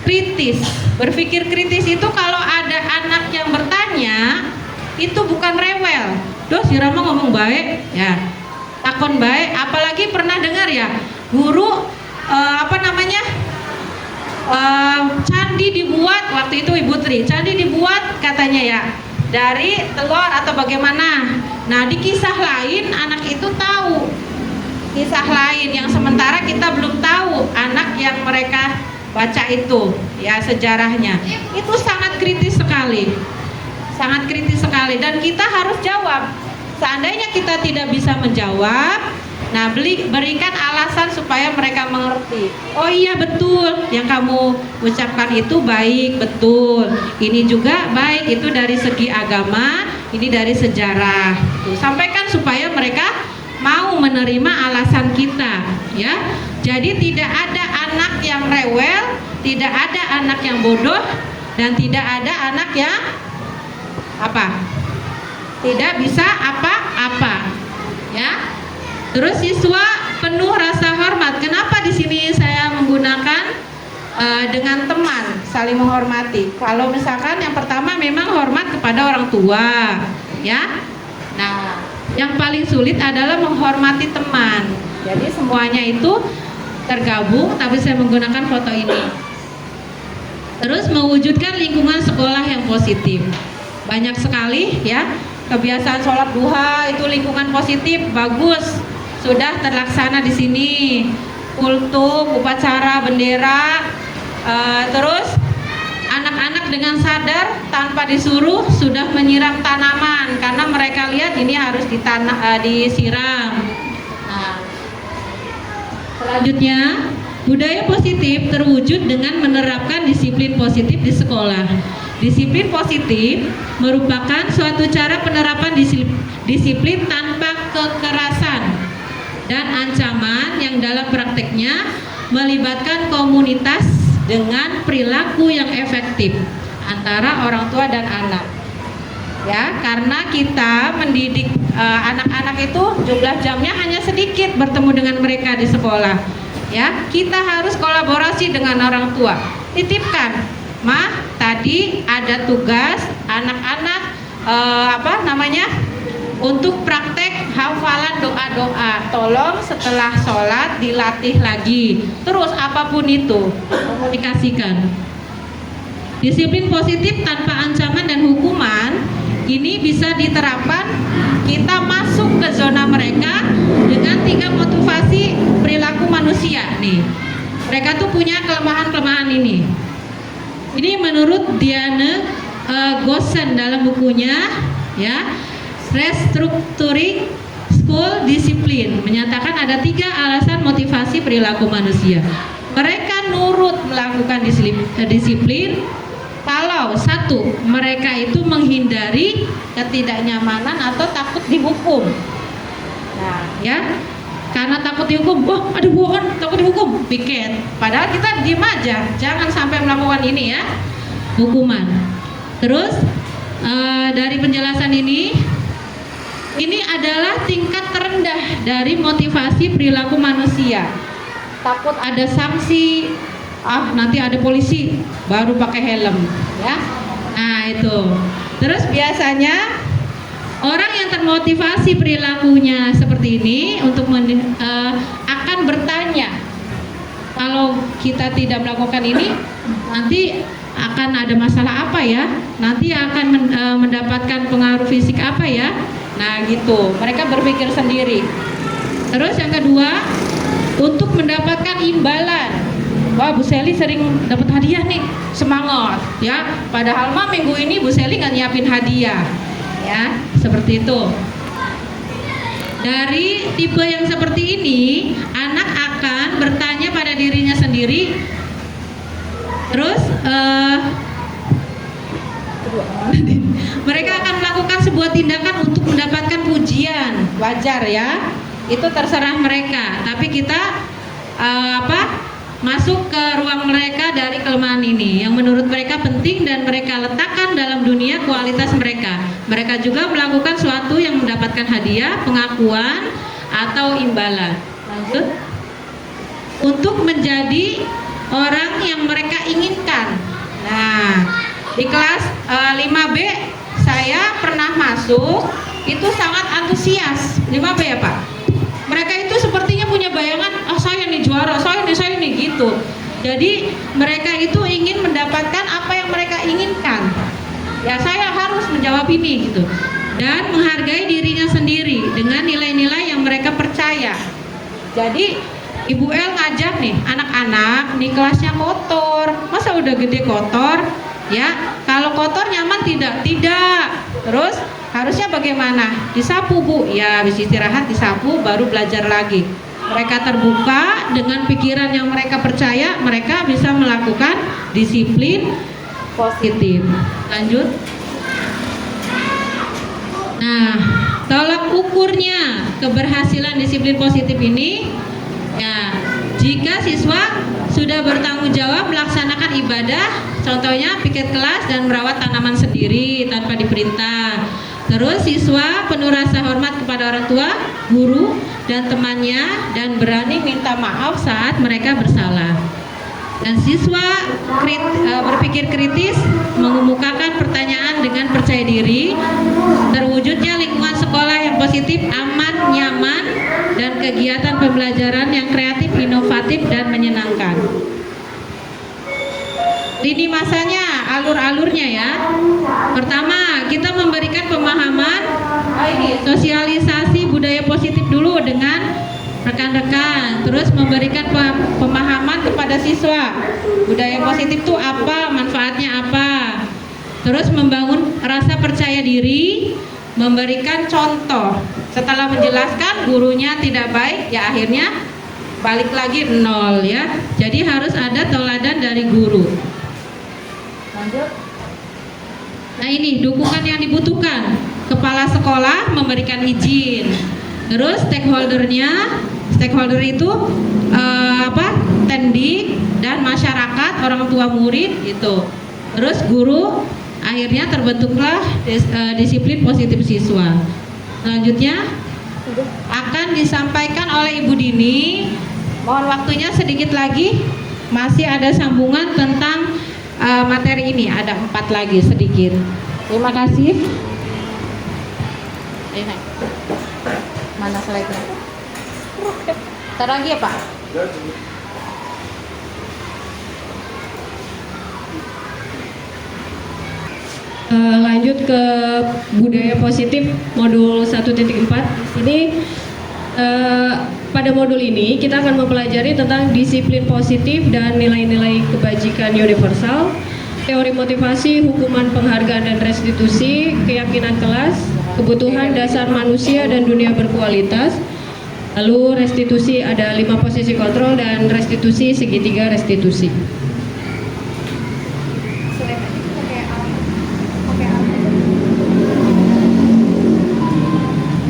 kritis. Berpikir kritis itu kalau ada anak yang bertanya, itu bukan rewel. Duh, si Rama ngomong baik, ya. Takon baik. Apalagi pernah dengar ya, guru candi dibuat, waktu itu Ibu Tri, candi dibuat katanya ya dari telur atau bagaimana. Nah, di kisah lain anak itu tahu kisah lain yang sementara kita belum tahu anak yang mereka baca itu ya sejarahnya. Itu sangat kritis sekali, sangat kritis sekali, dan kita harus jawab. Seandainya kita tidak bisa menjawab, nah berikan alasan supaya mereka mengerti. Oh iya betul, yang kamu ucapkan itu baik, betul. Ini juga baik, itu dari segi agama, ini dari sejarah. Tuh, sampaikan supaya mereka mau menerima alasan kita, ya. Jadi tidak ada anak yang rewel, tidak ada anak yang bodoh, dan tidak ada anak yang tidak bisa apa-apa, ya. Terus siswa penuh rasa hormat. Kenapa di sini saya menggunakan dengan teman, saling menghormati? Kalau misalkan yang pertama memang hormat kepada orang tua, ya. Nah, yang paling sulit adalah menghormati teman. Jadi semuanya itu tergabung, tapi saya menggunakan foto ini. Terus mewujudkan lingkungan sekolah yang positif. Banyak sekali ya. Kebiasaan sholat duha itu lingkungan positif, bagus, sudah terlaksana di sini. Kultum, upacara bendera, terus anak-anak dengan sadar tanpa disuruh sudah menyiram tanaman karena mereka lihat ini harus disiram. Nah, selanjutnya budaya positif terwujud dengan menerapkan disiplin positif di sekolah. Disiplin positif merupakan suatu cara penerapan disiplin tanpa kekerasan dan ancaman yang dalam prakteknya melibatkan komunitas dengan perilaku yang efektif antara orang tua dan anak. Ya, karena kita mendidik anak-anak itu jumlah jamnya hanya sedikit bertemu dengan mereka di sekolah. Ya, kita harus kolaborasi dengan orang tua. Titipkan, "Mah, tadi ada tugas anak-anak untuk praktek hafalan doa-doa. Tolong setelah sholat dilatih lagi." Terus apapun itu, komunikasikan. Disiplin positif tanpa ancaman dan hukuman ini bisa diterapkan. Kita masuk ke zona mereka dengan 3 motivasi perilaku manusia nih. Mereka tuh punya kelemahan-kelemahan ini. Ini menurut Diane Gossen dalam bukunya ya, Restructuring School Discipline, menyatakan ada 3 alasan motivasi perilaku manusia. Mereka nurut melakukan disiplin kalau 1, mereka itu menghindari ketidaknyamanan atau takut dihukum. Nah, ya, karena takut dihukum, wah ada bohong, takut dihukum, piket. Padahal kita diem aja, jangan sampai melakukan ini ya, hukuman. Terus dari penjelasan ini adalah tingkat terendah dari motivasi perilaku manusia. Takut ada sanksi, nanti ada polisi, baru pakai helm, ya. Nah itu. Terus biasanya Orang yang termotivasi perilakunya seperti ini akan bertanya, kalau kita tidak melakukan ini nanti akan ada masalah apa ya? Nanti akan mendapatkan pengaruh fisik apa ya? Nah gitu, mereka berpikir sendiri. Terus yang kedua, untuk mendapatkan imbalan. Wah, Bu Seli sering dapat hadiah nih, semangat ya. Padahal mah minggu ini Bu Seli nggak nyiapin hadiah, ya seperti itu. Dari tipe yang seperti ini, anak akan bertanya pada dirinya sendiri, terus mereka akan melakukan sebuah tindakan untuk mendapatkan pujian. Wajar ya, itu terserah mereka. Tapi kita masuk ke ruang mereka dari kelemahan ini yang menurut mereka penting dan mereka letakkan dalam dunia kualitas mereka. Mereka juga melakukan suatu yang mendapatkan hadiah, pengakuan atau imbalan. Lanjut. Untuk menjadi orang yang mereka inginkan. Nah, di kelas 5B saya pernah masuk, itu sangat antusias. 5B ya Pak? Mereka itu sepertinya punya bayangan, saya nih juara, saya nih gitu. Jadi mereka itu ingin mendapatkan apa yang mereka inginkan. Ya saya harus menjawab ini gitu. Dan menghargai dirinya sendiri dengan nilai-nilai yang mereka percaya. Jadi Ibu El ngajak nih anak-anak, nih kelasnya kotor. Masa udah gede kotor? Ya, kalau kotor nyaman tidak? Tidak. Terus harusnya bagaimana? Disapu Bu. Ya, habis istirahat disapu, baru belajar lagi. Mereka terbuka dengan pikiran yang mereka percaya, mereka bisa melakukan disiplin positif. Lanjut. Nah, tolak ukurnya keberhasilan disiplin positif ini, ya, jika siswa sudah bertanggung jawab melaksanakan ibadah, contohnya piket kelas dan merawat tanaman sendiri tanpa diperintah. Terus siswa penuh rasa hormat kepada orang tua, guru, dan temannya, dan berani minta maaf saat mereka bersalah. Dan siswa berpikir kritis, mengemukakan pertanyaan dengan percaya diri, terwujudnya lingkungan sekolah yang positif, aman, nyaman, dan kegiatan pembelajaran yang kreatif, inovatif, dan menyenangkan. Lini masanya, alur-alurnya ya. Pertama, kita memberikan pemahaman, sosialisasi budaya positif dulu dengan rekan-rekan, terus memberikan pemahaman kepada siswa. Budaya positif itu apa, manfaatnya apa. Terus membangun rasa percaya diri, memberikan contoh. Setelah menjelaskan gurunya tidak baik, ya akhirnya balik lagi nol ya. Jadi harus ada teladan dari guru. Lanjut. Nah ini dukungan yang dibutuhkan. Kepala sekolah memberikan izin. Terus stakeholder itu tendik dan masyarakat, orang tua murid gitu. Terus guru, akhirnya terbentuklah disiplin positif siswa. Selanjutnya akan disampaikan oleh Ibu Dini. Mohon waktunya sedikit lagi, masih ada sambungan tentang materi ini, ada 4 lagi sedikit. Terima kasih.
Mana slide-nya? Ntar lagi ya Pak?
Lanjut ke budaya positif modul 1.4. Di sini pada modul ini kita akan mempelajari tentang disiplin positif dan nilai-nilai kebajikan universal, teori motivasi, hukuman penghargaan dan restitusi, keyakinan kelas, kebutuhan dasar manusia dan dunia berkualitas. Lalu restitusi ada 5 posisi kontrol dan restitusi segitiga restitusi.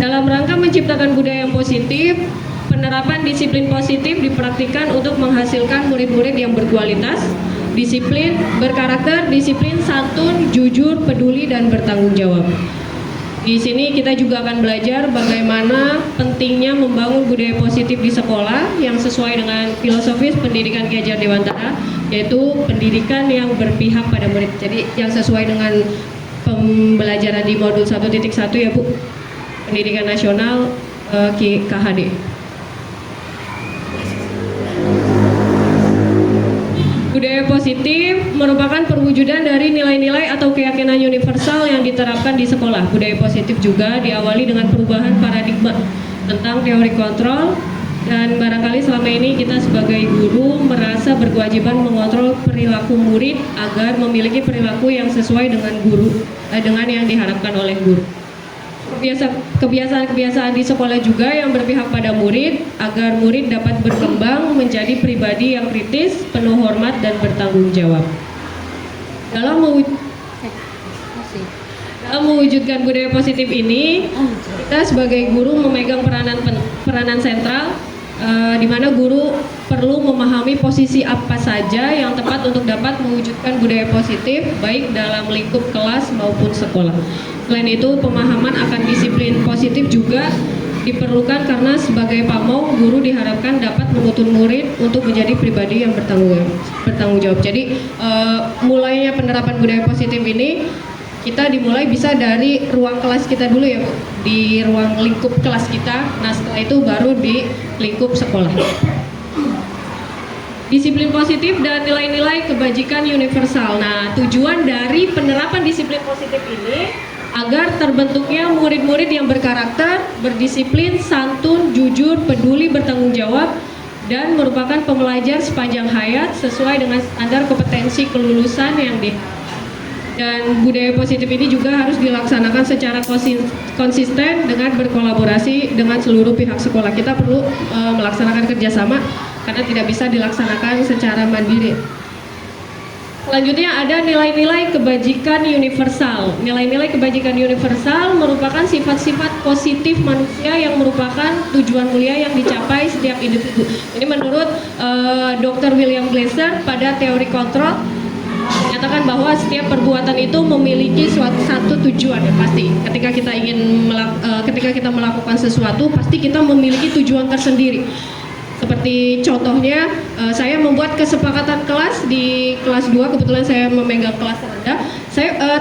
Dalam rangka menciptakan budaya yang positif, penerapan disiplin positif dipraktikkan untuk menghasilkan murid-murid yang berkualitas, disiplin, berkarakter, disiplin, santun, jujur, peduli, dan bertanggung jawab. Di sini kita juga akan belajar bagaimana pentingnya membangun budaya positif di sekolah yang sesuai dengan filosofis pendidikan Ki Hajar Dewantara, yaitu pendidikan yang berpihak pada murid. Jadi yang sesuai dengan pembelajaran di modul 1.1 ya Bu, Pendidikan Nasional KHD. Budaya positif merupakan perwujudan dari nilai-nilai atau keyakinan universal yang diterapkan di sekolah. Budaya positif juga diawali dengan perubahan paradigma tentang teori kontrol, dan barangkali selama ini kita sebagai guru merasa berkewajiban mengontrol perilaku murid agar memiliki perilaku yang sesuai dengan yang diharapkan oleh guru. Kebiasaan-kebiasaan di sekolah juga yang berpihak pada murid agar murid dapat berkembang menjadi pribadi yang kritis, penuh hormat dan bertanggung jawab. Dalam mewujudkan budaya positif ini, kita sebagai guru memegang peranan sentral, di mana guru perlu memahami posisi apa saja yang tepat untuk dapat mewujudkan budaya positif baik dalam lingkup kelas maupun sekolah. Selain itu, pemahaman akan disiplin positif juga diperlukan karena sebagai pamong, guru diharapkan dapat menuntun murid untuk menjadi pribadi yang bertanggung jawab. Jadi mulainya penerapan budaya positif ini kita dimulai bisa dari ruang kelas kita dulu ya Bu, di ruang lingkup kelas kita. Nah setelah itu baru di lingkup sekolah. Disiplin positif dan nilai-nilai kebajikan universal. Nah tujuan dari penerapan disiplin positif ini agar terbentuknya murid-murid yang berkarakter, berdisiplin, santun, jujur, peduli, bertanggung jawab, dan merupakan pembelajar sepanjang hayat sesuai dengan standar kompetensi kelulusan yang dan budaya positif ini juga harus dilaksanakan secara konsisten dengan berkolaborasi dengan seluruh pihak sekolah. Kita perlu melaksanakan kerjasama karena tidak bisa dilaksanakan secara mandiri. Selanjutnya ada nilai-nilai kebajikan universal. Nilai-nilai kebajikan universal merupakan sifat-sifat positif manusia yang merupakan tujuan mulia yang dicapai setiap individu. Ini menurut Dr. William Glasser pada teori kontrol menyatakan bahwa setiap perbuatan itu memiliki satu tujuan ya pasti. Ketika kita melakukan sesuatu pasti kita memiliki tujuan tersendiri. Seperti contohnya, saya membuat kesepakatan kelas di kelas 2, kebetulan saya memegang kelas rendah.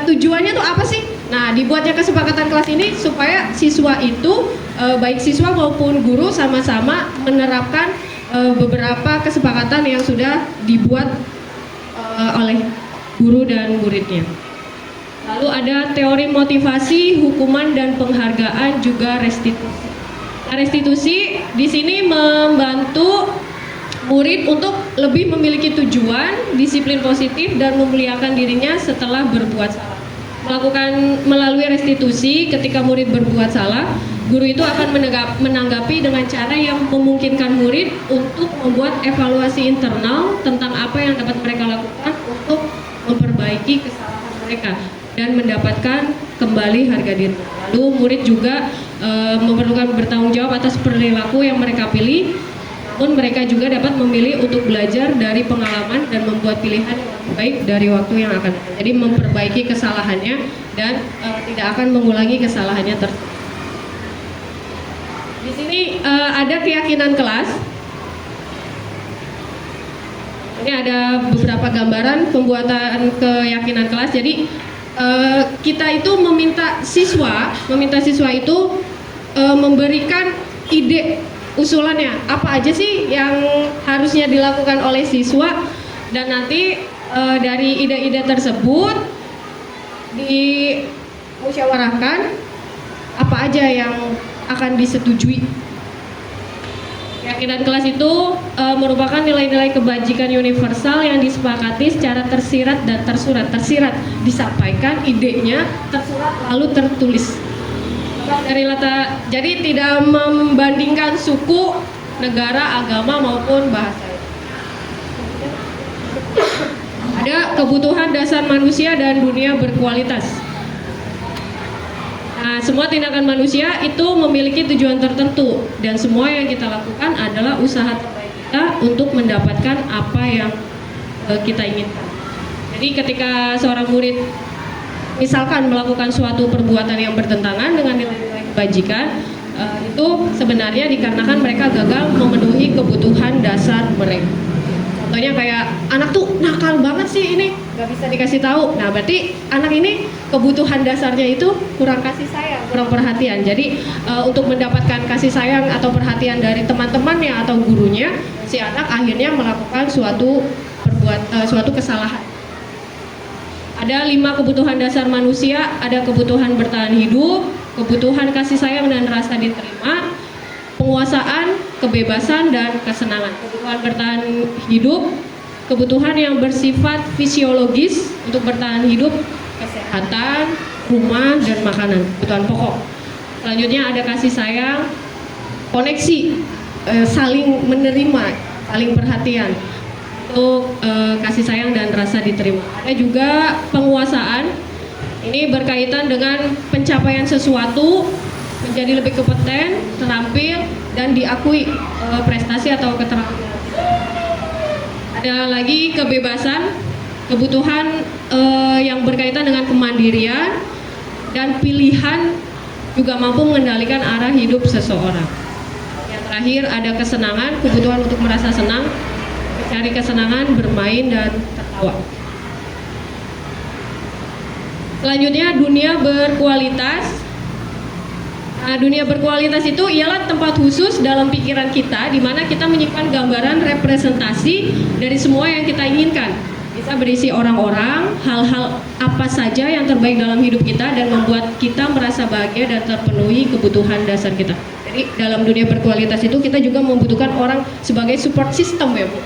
Tujuannya tuh apa sih? Nah, dibuatnya kesepakatan kelas ini supaya siswa itu, baik siswa maupun guru sama-sama menerapkan beberapa kesepakatan yang sudah dibuat oleh guru dan muridnya. Lalu ada teori motivasi, hukuman dan penghargaan, juga restitusi. Restitusi di sini membantu murid untuk lebih memiliki tujuan, disiplin positif dan memuliakan dirinya setelah berbuat salah. Melalui restitusi ketika murid berbuat salah, guru itu akan menanggapi dengan cara yang memungkinkan murid untuk membuat evaluasi internal tentang apa yang dapat mereka lakukan untuk memperbaiki kesalahan mereka dan mendapatkan kembali harga diri. Lalu murid juga memerlukan bertanggung jawab atas perilaku yang mereka pilih, namun mereka juga dapat memilih untuk belajar dari pengalaman dan membuat pilihan yang lebih baik dari waktu yang akan datang. Jadi memperbaiki kesalahannya dan tidak akan mengulangi kesalahannya tersebut. Di sini ada keyakinan kelas. Ini ada beberapa gambaran pembuatan keyakinan kelas. Jadi kita itu meminta siswa itu memberikan ide usulannya apa aja sih yang harusnya dilakukan oleh siswa, dan nanti dari ide-ide tersebut dimusyawarahkan apa aja yang akan disetujui. Keyakinan kelas itu merupakan nilai-nilai kebajikan universal yang disepakati secara tersirat dan tersurat. Tersirat disampaikan idenya, tersurat lalu tertulis. Jadi tidak membandingkan suku, negara, agama maupun bahasa. Ada kebutuhan dasar manusia dan dunia berkualitas. Nah, semua tindakan manusia itu memiliki tujuan tertentu dan semua yang kita lakukan adalah usaha terbaik kita untuk mendapatkan apa yang kita inginkan. Jadi ketika seorang murid misalkan melakukan suatu perbuatan yang bertentangan dengan nilai-nilai kebajikan, itu sebenarnya dikarenakan mereka gagal memenuhi kebutuhan dasar mereka. Contohnya kayak anak tuh nakal banget sih ini, nggak bisa dikasih tahu. Nah berarti anak ini kebutuhan dasarnya itu kurang kasih sayang, kurang perhatian. Jadi untuk mendapatkan kasih sayang atau perhatian dari teman-temannya atau gurunya, si anak akhirnya melakukan suatu kesalahan. Ada 5 kebutuhan dasar manusia, ada kebutuhan bertahan hidup, kebutuhan kasih sayang dan rasa diterima, penguasaan, kebebasan, dan kesenangan. Kebutuhan bertahan hidup, kebutuhan yang bersifat fisiologis untuk bertahan hidup, kesehatan, rumah, dan makanan, kebutuhan pokok. Selanjutnya ada kasih sayang, koneksi, saling menerima, saling perhatian, untuk kasih sayang dan rasa diterima. Ada juga penguasaan, ini berkaitan dengan pencapaian sesuatu, menjadi lebih kompeten, terampil, dan diakui prestasi atau keterampilan. Ada lagi kebebasan, kebutuhan yang berkaitan dengan kemandirian dan pilihan, juga mampu mengendalikan arah hidup seseorang. Yang terakhir ada kesenangan, kebutuhan untuk merasa senang, mencari kesenangan, bermain, dan tertawa. Selanjutnya dunia berkualitas. Nah, dunia berkualitas itu ialah tempat khusus dalam pikiran kita di mana kita menyimpan gambaran representasi dari semua yang kita inginkan. Bisa berisi orang-orang, hal-hal apa saja yang terbaik dalam hidup kita dan membuat kita merasa bahagia dan terpenuhi kebutuhan dasar kita. Jadi dalam dunia berkualitas itu kita juga membutuhkan orang sebagai support system ya Bu,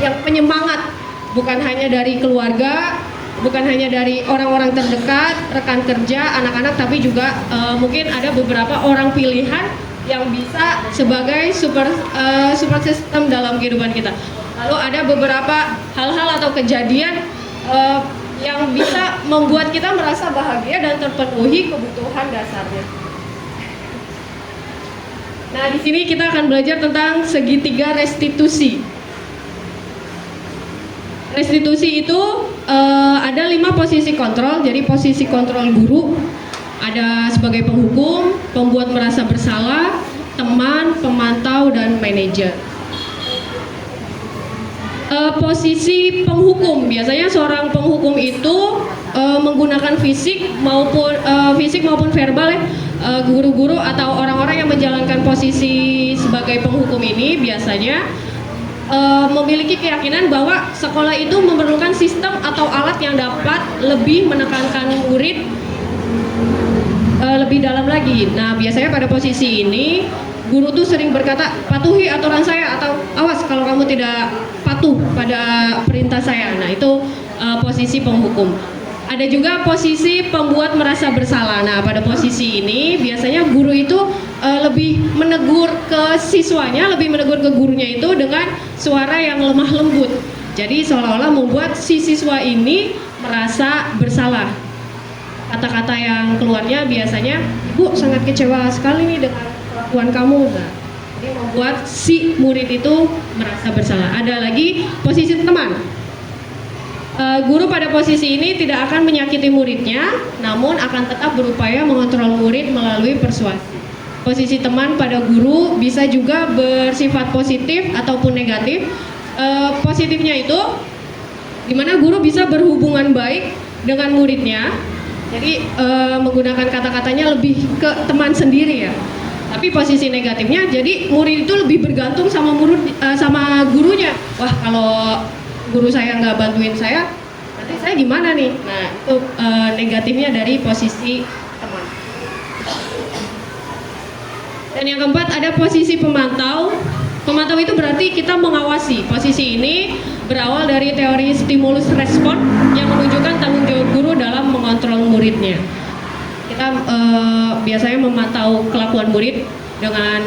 yang penyemangat, bukan hanya dari keluarga, bukan hanya dari orang-orang terdekat, rekan kerja, anak-anak, tapi juga mungkin ada beberapa orang pilihan yang bisa sebagai support system dalam kehidupan kita. Lalu ada beberapa hal-hal atau kejadian yang bisa membuat kita merasa bahagia dan terpenuhi kebutuhan dasarnya. Nah, di sini kita akan belajar tentang segitiga restitusi. Restitusi itu ada 5 posisi kontrol. Jadi posisi kontrol guru, ada sebagai penghukum, pembuat merasa bersalah, teman, pemantau, dan manajer. Posisi penghukum, biasanya seorang penghukum itu menggunakan fisik maupun verbal ya. Guru-guru atau orang-orang yang menjalankan posisi sebagai penghukum ini biasanya memiliki keyakinan bahwa sekolah itu memerlukan sistem atau alat yang dapat lebih menekankan murid lebih dalam lagi. Nah, biasanya pada posisi ini guru tuh sering berkata, patuhi aturan saya, atau awas kalau kamu tidak patuh pada perintah saya. Nah, itu posisi penghukum. Ada juga posisi pembuat merasa bersalah. Nah, pada posisi ini biasanya guru itu lebih menegur ke siswanya, lebih menegur ke gurunya itu dengan suara yang lemah lembut. Jadi seolah-olah membuat si siswa ini merasa bersalah. Kata-kata yang keluarnya biasanya, Ibu sangat kecewa sekali nih dengan kelakuan kamu. Nah, jadi membuat si murid itu merasa bersalah. Ada lagi posisi teman. Guru pada posisi ini tidak akan menyakiti muridnya, namun akan tetap berupaya mengontrol murid melalui persuasi. Posisi teman pada guru bisa juga bersifat positif ataupun negatif. Positifnya itu dimana guru bisa berhubungan baik dengan muridnya, jadi menggunakan kata-katanya lebih ke teman sendiri ya. Tapi posisi negatifnya, jadi murid itu lebih bergantung sama gurunya. Wah, kalau guru saya nggak bantuin saya, nanti saya gimana nih? Nah, itu negatifnya dari posisi teman. Dan yang keempat ada posisi pemantau. Pemantau itu berarti kita mengawasi. Posisi ini berawal dari teori stimulus respon yang menunjukkan tanggung jawab guru dalam mengontrol muridnya. Kita biasanya memantau kelakuan murid dengan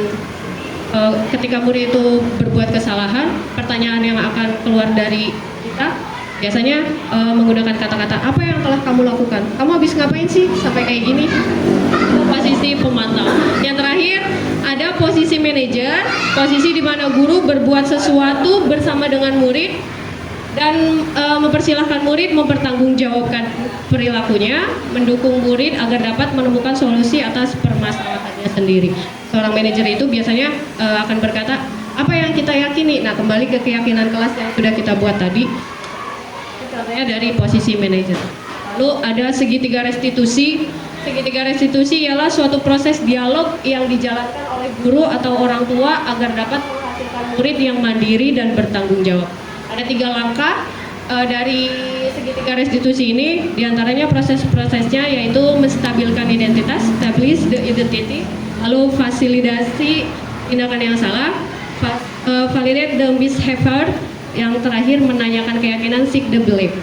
ketika murid itu berbuat kesalahan, pertanyaan yang akan keluar dari kita biasanya menggunakan kata-kata, apa yang telah kamu lakukan? Kamu habis ngapain sih sampai kayak gini? Itu posisi pemantau. Yang terakhir ada posisi manajer, posisi di mana guru berbuat sesuatu bersama dengan murid dan mempersilahkan murid mempertanggungjawabkan perilakunya, mendukung murid agar dapat menemukan solusi atas permasalahannya sendiri. Seorang manajer itu biasanya akan berkata, Apa yang kita yakini? Nah, kembali ke keyakinan kelas yang sudah kita buat tadi. Contohnya dari posisi manajer. Lalu ada segitiga restitusi. Segitiga restitusi ialah suatu proses dialog yang dijalankan oleh guru atau orang tua agar dapat menghasilkan murid yang mandiri dan bertanggung jawab. Ada 3 langkah dari segitiga restitusi ini, diantaranya proses-prosesnya yaitu menstabilkan identitas, establish the identity, lalu fasilitasi tindakan yang salah, validate the misbehavior, yang terakhir menanyakan keyakinan, seek the belief.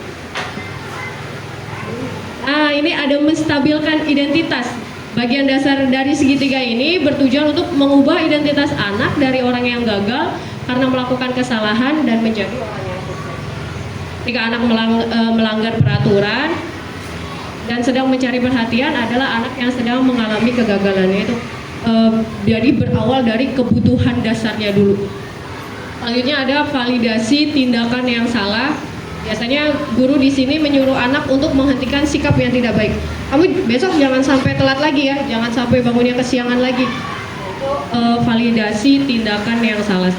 Nah, ini ada menstabilkan identitas. Bagian dasar dari segitiga ini bertujuan untuk mengubah identitas anak dari orang yang gagal karena melakukan kesalahan dan menjadi orang yang sukses. Ketika anak melanggar peraturan dan sedang mencari perhatian adalah anak yang sedang mengalami kegagalan, yaitu jadi berawal dari kebutuhan dasarnya dulu. Selanjutnya ada validasi tindakan yang salah. Biasanya guru di sini menyuruh anak untuk menghentikan sikap yang tidak baik. Kamu besok jangan sampai telat lagi ya, jangan sampai bangunnya kesiangan lagi. Itu validasi tindakan yang salah.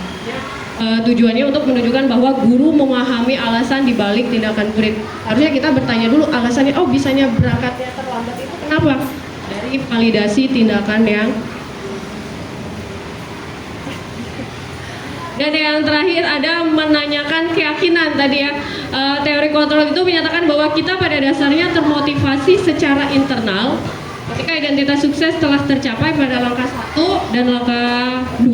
Tujuannya untuk menunjukkan bahwa guru memahami alasan dibalik tindakan murid. Harusnya kita bertanya dulu alasannya, oh bisanya berangkatnya terlambat itu kenapa? Dari validasi tindakan yang. Dan yang terakhir ada menanyakan keyakinan tadi ya. Teori kontrol itu menyatakan bahwa kita pada dasarnya termotivasi secara internal ketika identitas sukses telah tercapai pada langkah 1 dan langkah 2,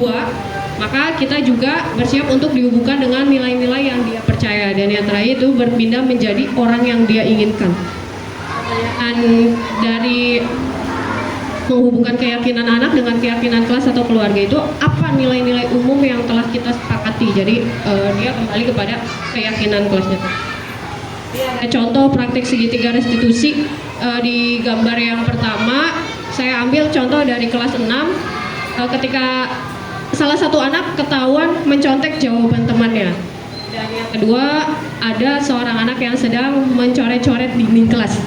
maka kita juga bersiap untuk dihubungkan dengan nilai-nilai yang dia percaya, dan yang terakhir itu berpindah menjadi orang yang dia inginkan. Dan dari menghubungkan keyakinan anak dengan keyakinan kelas atau keluarga itu apa nilai-nilai umum yang telah kita sepakati. Jadi dia kembali kepada keyakinan kelasnya. Contoh praktik segitiga restitusi di gambar yang pertama saya ambil contoh dari kelas 6 ketika salah satu anak ketahuan mencontek jawaban temannya. Dan yang kedua ada seorang anak yang sedang mencoret-coret dinding kelas.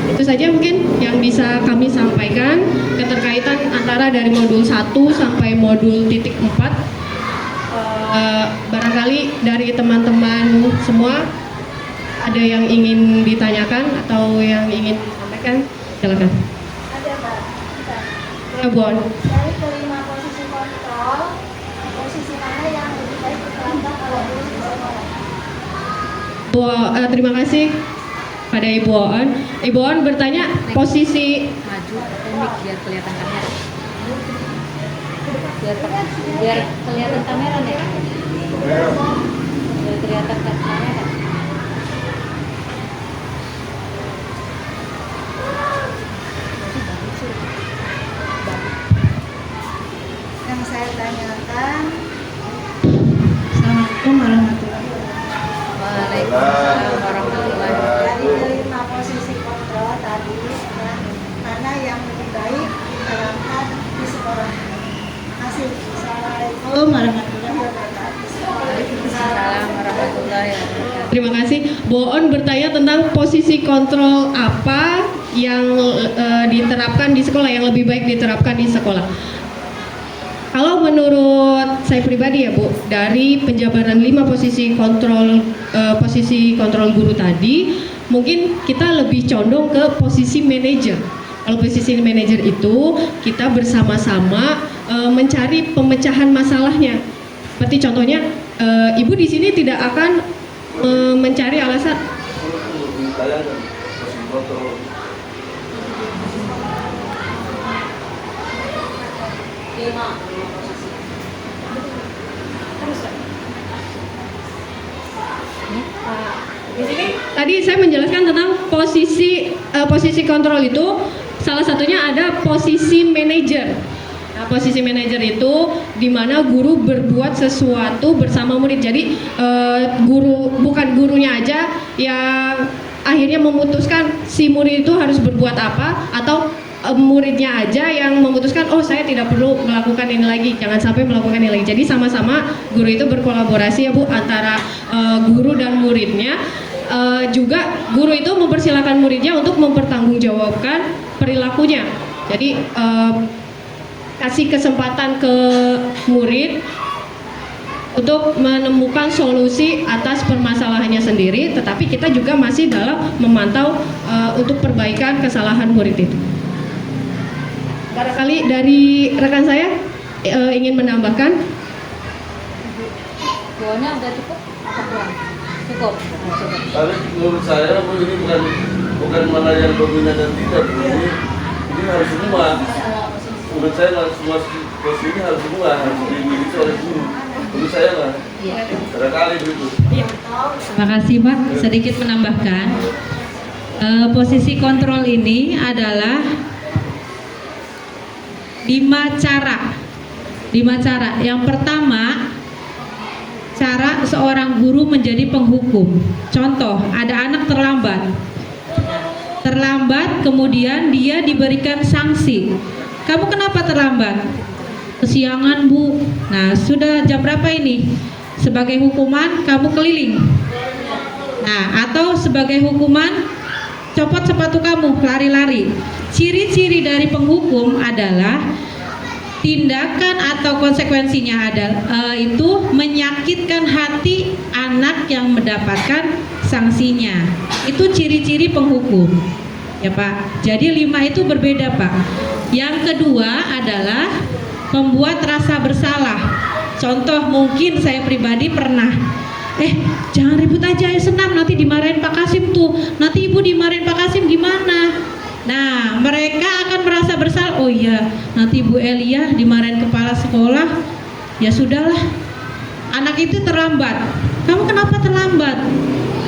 Itu saja mungkin yang bisa kami sampaikan keterkaitan antara dari modul 1 sampai modul titik 4. Barangkali dari teman-teman semua ada yang ingin ditanyakan atau yang ingin disampaikan, silakan.
Ada Mbak.
Ya, Bu On.
Dari kelima posisi kontrol, posisi mana yang lebih baik diterapkan kalau dulu di sekolah?
Terima kasih pada Ibu On. Ibu On bertanya posisi
Maju atau mic biar kelihatan kamera. Biar kelihatan kamera nih. Biar kelihatan kamera.
Yang saya tanyakan,
Assalamualaikum warahmatullahi
Waalaikumsalam warahmatullahi wabarakatuh.
dari kelima posisi kontrol tadi, mana yang lebih baik diterapkan di sekolah? Terima kasih. Assalamualaikum warahmatullahi wabarakatuh.
Waalaikumsalam warahmatullahi wabarakatuh.
Terima kasih. Bu On bertanya tentang posisi kontrol apa yang diterapkan di sekolah, yang lebih baik diterapkan di sekolah. Kalau menurut saya pribadi ya Bu, dari penjabaran 5 posisi kontrol guru tadi, mungkin kita lebih condong ke posisi manajer. Kalau posisi manajer itu kita bersama-sama mencari pemecahan masalahnya. Seperti contohnya, Ibu di sini tidak akan mencari alasan. Di sini tadi saya menjelaskan tentang posisi kontrol itu salah satunya ada posisi manajer. Nah, posisi manajer itu di mana guru berbuat sesuatu bersama murid. Jadi guru bukan gurunya aja yang akhirnya memutuskan si murid itu harus berbuat apa, atau muridnya aja yang memutuskan oh saya tidak perlu melakukan ini lagi, jangan sampai melakukan ini lagi. Jadi sama-sama guru itu berkolaborasi ya Bu antara guru dan muridnya. Juga guru itu mempersilahkan muridnya untuk mempertanggungjawabkan perilakunya. Jadi kasih kesempatan ke murid untuk menemukan solusi atas permasalahannya sendiri, tetapi kita juga masih dalam memantau untuk perbaikan kesalahan murid itu. Barangkali dari rekan saya ingin menambahkan.
Doanya udah cukup atau kurang? Cukup. Cukup.
Tapi menurut saya ini bukan mana yang dominan dan tidak, ini harus semua. Menurut saya semua pos ini harus dimiliki oleh guru. Menurut saya lah. Barangkali begitu.
Terima kasih Pak. Sedikit menambahkan, posisi kontrol ini adalah 5 cara. Yang pertama, cara seorang guru menjadi penghukum. Contoh, ada anak terlambat, kemudian dia diberikan sanksi. Kamu kenapa terlambat? Kesiangan Bu. Nah, sudah jam berapa ini? Sebagai hukuman kamu keliling. Nah, atau sebagai hukuman copot sepatu kamu, lari-lari. Ciri-ciri dari penghukum adalah tindakan atau konsekuensinya itu menyakitkan hati anak yang mendapatkan sanksinya. Itu ciri-ciri penghukum, ya Pak. Jadi 5 itu berbeda Pak. Yang kedua adalah membuat rasa bersalah. Contoh, mungkin saya pribadi pernah, jangan ribut aja, ya senam, nanti dimarahin Pak Kasim tuh, nanti Ibu dimarahin Pak Kasim gimana? Nah, mereka akan merasa bersalah. Oh iya, nanti Bu Elia dimarahin kepala sekolah. Ya sudahlah, anak itu terlambat. Kamu kenapa terlambat?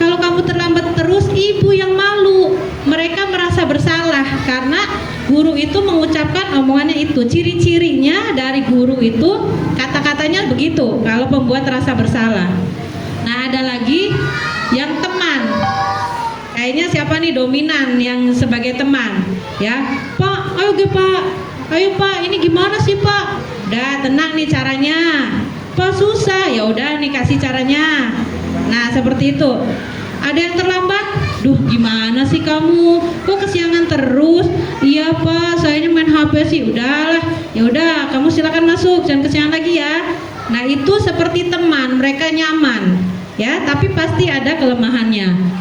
Kalau kamu terlambat terus, ibu yang malu. Mereka merasa bersalah karena guru itu mengucapkan omongannya itu. Ciri-cirinya dari guru itu kata-katanya begitu. Kalau membuat rasa bersalah. Nah, ada lagi yang teman. Kayaknya siapa nih dominan yang sebagai teman, ya? Pak, ayo Pak, ini gimana sih Pak? Udah tenang nih caranya. Pak susah, ya udah nih kasih caranya. Nah seperti itu. Ada yang terlambat, duh gimana sih kamu? Kok kesiangan terus? Iya Pak, sayanya main HP sih. Udahlah, ya udah kamu silakan masuk, jangan kesiangan lagi ya. Nah itu seperti teman, mereka nyaman, ya. Tapi pasti ada kelemahannya.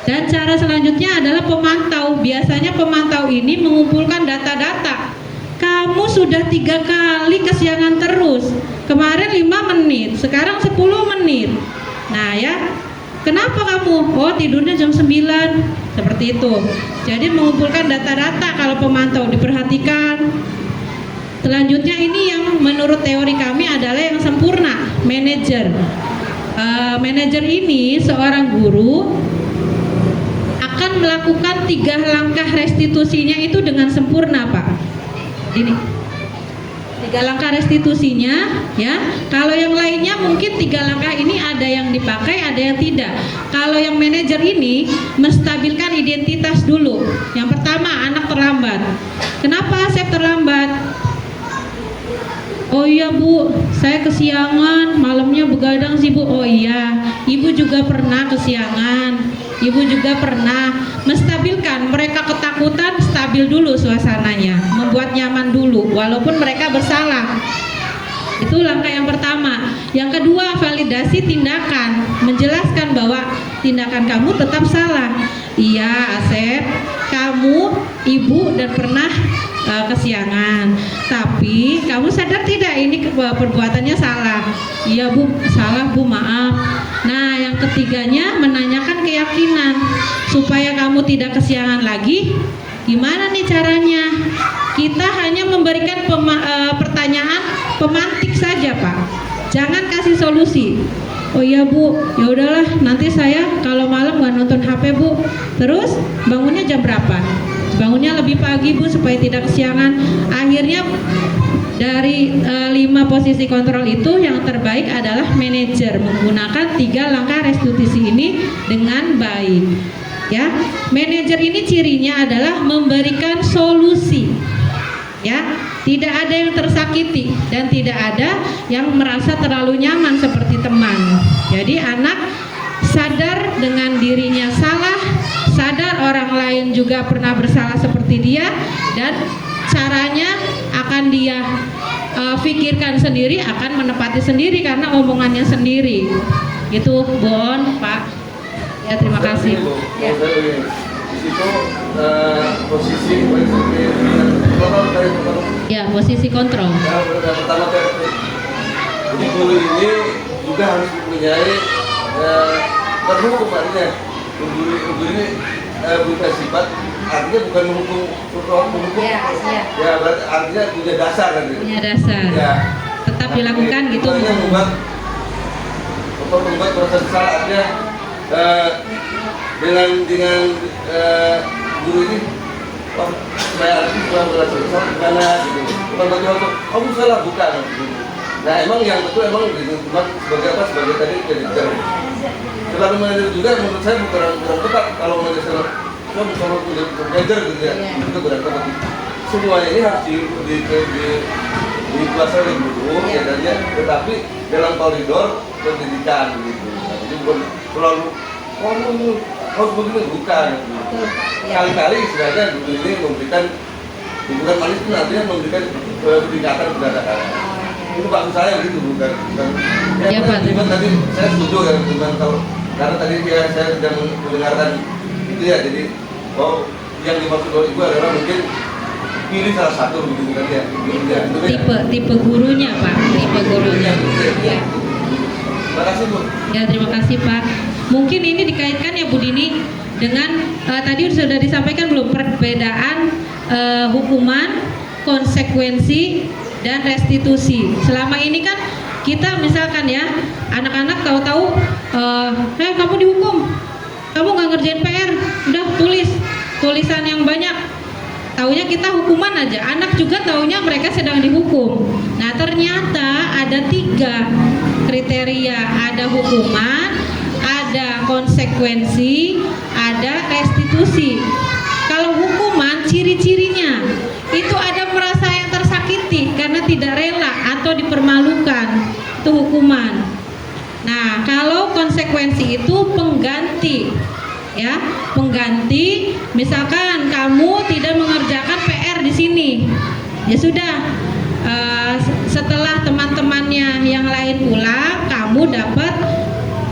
Dan cara selanjutnya adalah pemantau. Biasanya pemantau ini mengumpulkan data-data. Kamu sudah 3 kali kesiangan terus. Kemarin 5 menit, sekarang 10 menit. Nah ya, kenapa kamu? Oh tidurnya jam 9. Seperti itu. Jadi mengumpulkan data-data kalau pemantau, diperhatikan. Selanjutnya ini yang menurut teori kami adalah yang sempurna, manajer. Manajer ini seorang guru akan melakukan 3 langkah restitusinya itu dengan sempurna Pak. Ini 3 langkah restitusinya, ya. Kalau yang lainnya mungkin 3 langkah ini ada yang dipakai, ada yang tidak. Kalau yang manajer ini menstabilkan identitas dulu. Yang pertama, anak terlambat. Kenapa Asep terlambat? Oh iya Bu, saya kesiangan, malamnya begadang sih Bu. Oh iya, Ibu juga pernah kesiangan. Ibu juga pernah menstabilkan. Mereka ketakutan, stabil dulu suasananya, membuat nyaman dulu walaupun mereka bersalah. Itu langkah yang pertama. Yang kedua, validasi tindakan, menjelaskan bahwa tindakan kamu tetap salah. Iya Asep, kamu ibu dan pernah kesiangan, tapi kamu sadar tidak ini perbuatannya salah? Iya Bu, salah Bu, maaf. Nah yang ketiganya menanyakan keyakinan supaya kamu tidak kesiangan lagi. Gimana nih caranya? Kita hanya memberikan pertanyaan pemantik saja Pak, jangan kasih solusi. Oh iya Bu, ya udahlah nanti saya kalau malam nggak nonton HP Bu. Terus bangunnya jam berapa? Bangunnya lebih pagi Bu supaya tidak kesiangan. Akhirnya dari 5 posisi kontrol itu yang terbaik adalah manajer menggunakan 3 langkah restitusi ini dengan baik. Ya, manajer ini cirinya adalah memberikan solusi. Ya, tidak ada yang tersakiti dan tidak ada yang merasa terlalu nyaman seperti teman. Jadi anak sadar dengan dirinya salah, sadar orang lain juga pernah bersalah seperti dia, dan caranya akan akan dia pikirkan sendiri, akan menepati sendiri karena omongannya sendiri. Itu Bon, Pak. Ya, terima kasih. Ya.
Di situ posisi
Ya, posisi kontrol.
Ya, pertama jadi guru ini juga harus mempunyai terhukum artinya. Guru ini punya sifat, artinya bukan menghukum. Ya, berarti artinya punya dasar kan gitu.
Punya dasar.
Ya.
Tetap dilakukan gitu.
Membuat proses salah artinya dengan guru ini supaya arti pulang berasa bersalah gimana gitu. Bukan bagi waktu, kamu salah bukan gitu. Nah emang yang betul emang gitu, sebagai apa, sebagai tadi jadi terlalu manajer juga menurut saya bukan tepat kalau manajer saya bukan manajer gitu ya, itu kurang tepat. Semuanya ini harus dikuasai oleh guru ya, dan ya, tetapi dalam koridor pendidikan gitu. Nah, jadi bukan terlalu harus begini, bukan. Kali-kali istilahnya guru ini memberikan bukan manis itu artinya memberikan peningkatan kepada anak. Itu maksud saya gitu, bukan. Ya, Pak. Tadi saya setuju ya dengan karena tadi saya sedang mendengarkan itu ya, jadi yang dimaksud oleh ibu adalah mungkin pilih salah satu begitu kan ya.
Tipe gurunya, Pak. Tipe gurunya. Ya.
Terima kasih Bu.
Ya, terima kasih Pak. Mungkin ini dikaitkan ya Bu Dini dengan tadi sudah disampaikan belum perbedaan hukuman, konsekuensi, dan restitusi. Selama ini kan kita misalkan ya anak-anak tahu-tahu, kamu dihukum, kamu nggak ngerjain PR, udah tulisan yang banyak. Taunya kita hukuman aja, anak juga taunya mereka sedang dihukum. Nah ternyata ada 3 kriteria, ada hukuman, ada konsekuensi, ada restitusi. Kalau hukuman ciri-cirinya itu ada merasa yang tersakiti karena tidak rela atau dipermalukan, itu hukuman. Nah kalau konsekuensi itu pengganti. Ya, pengganti, misalkan kamu tidak mengerjakan PR di sini, ya sudah, setelah teman-temannya yang lain pulang, kamu dapat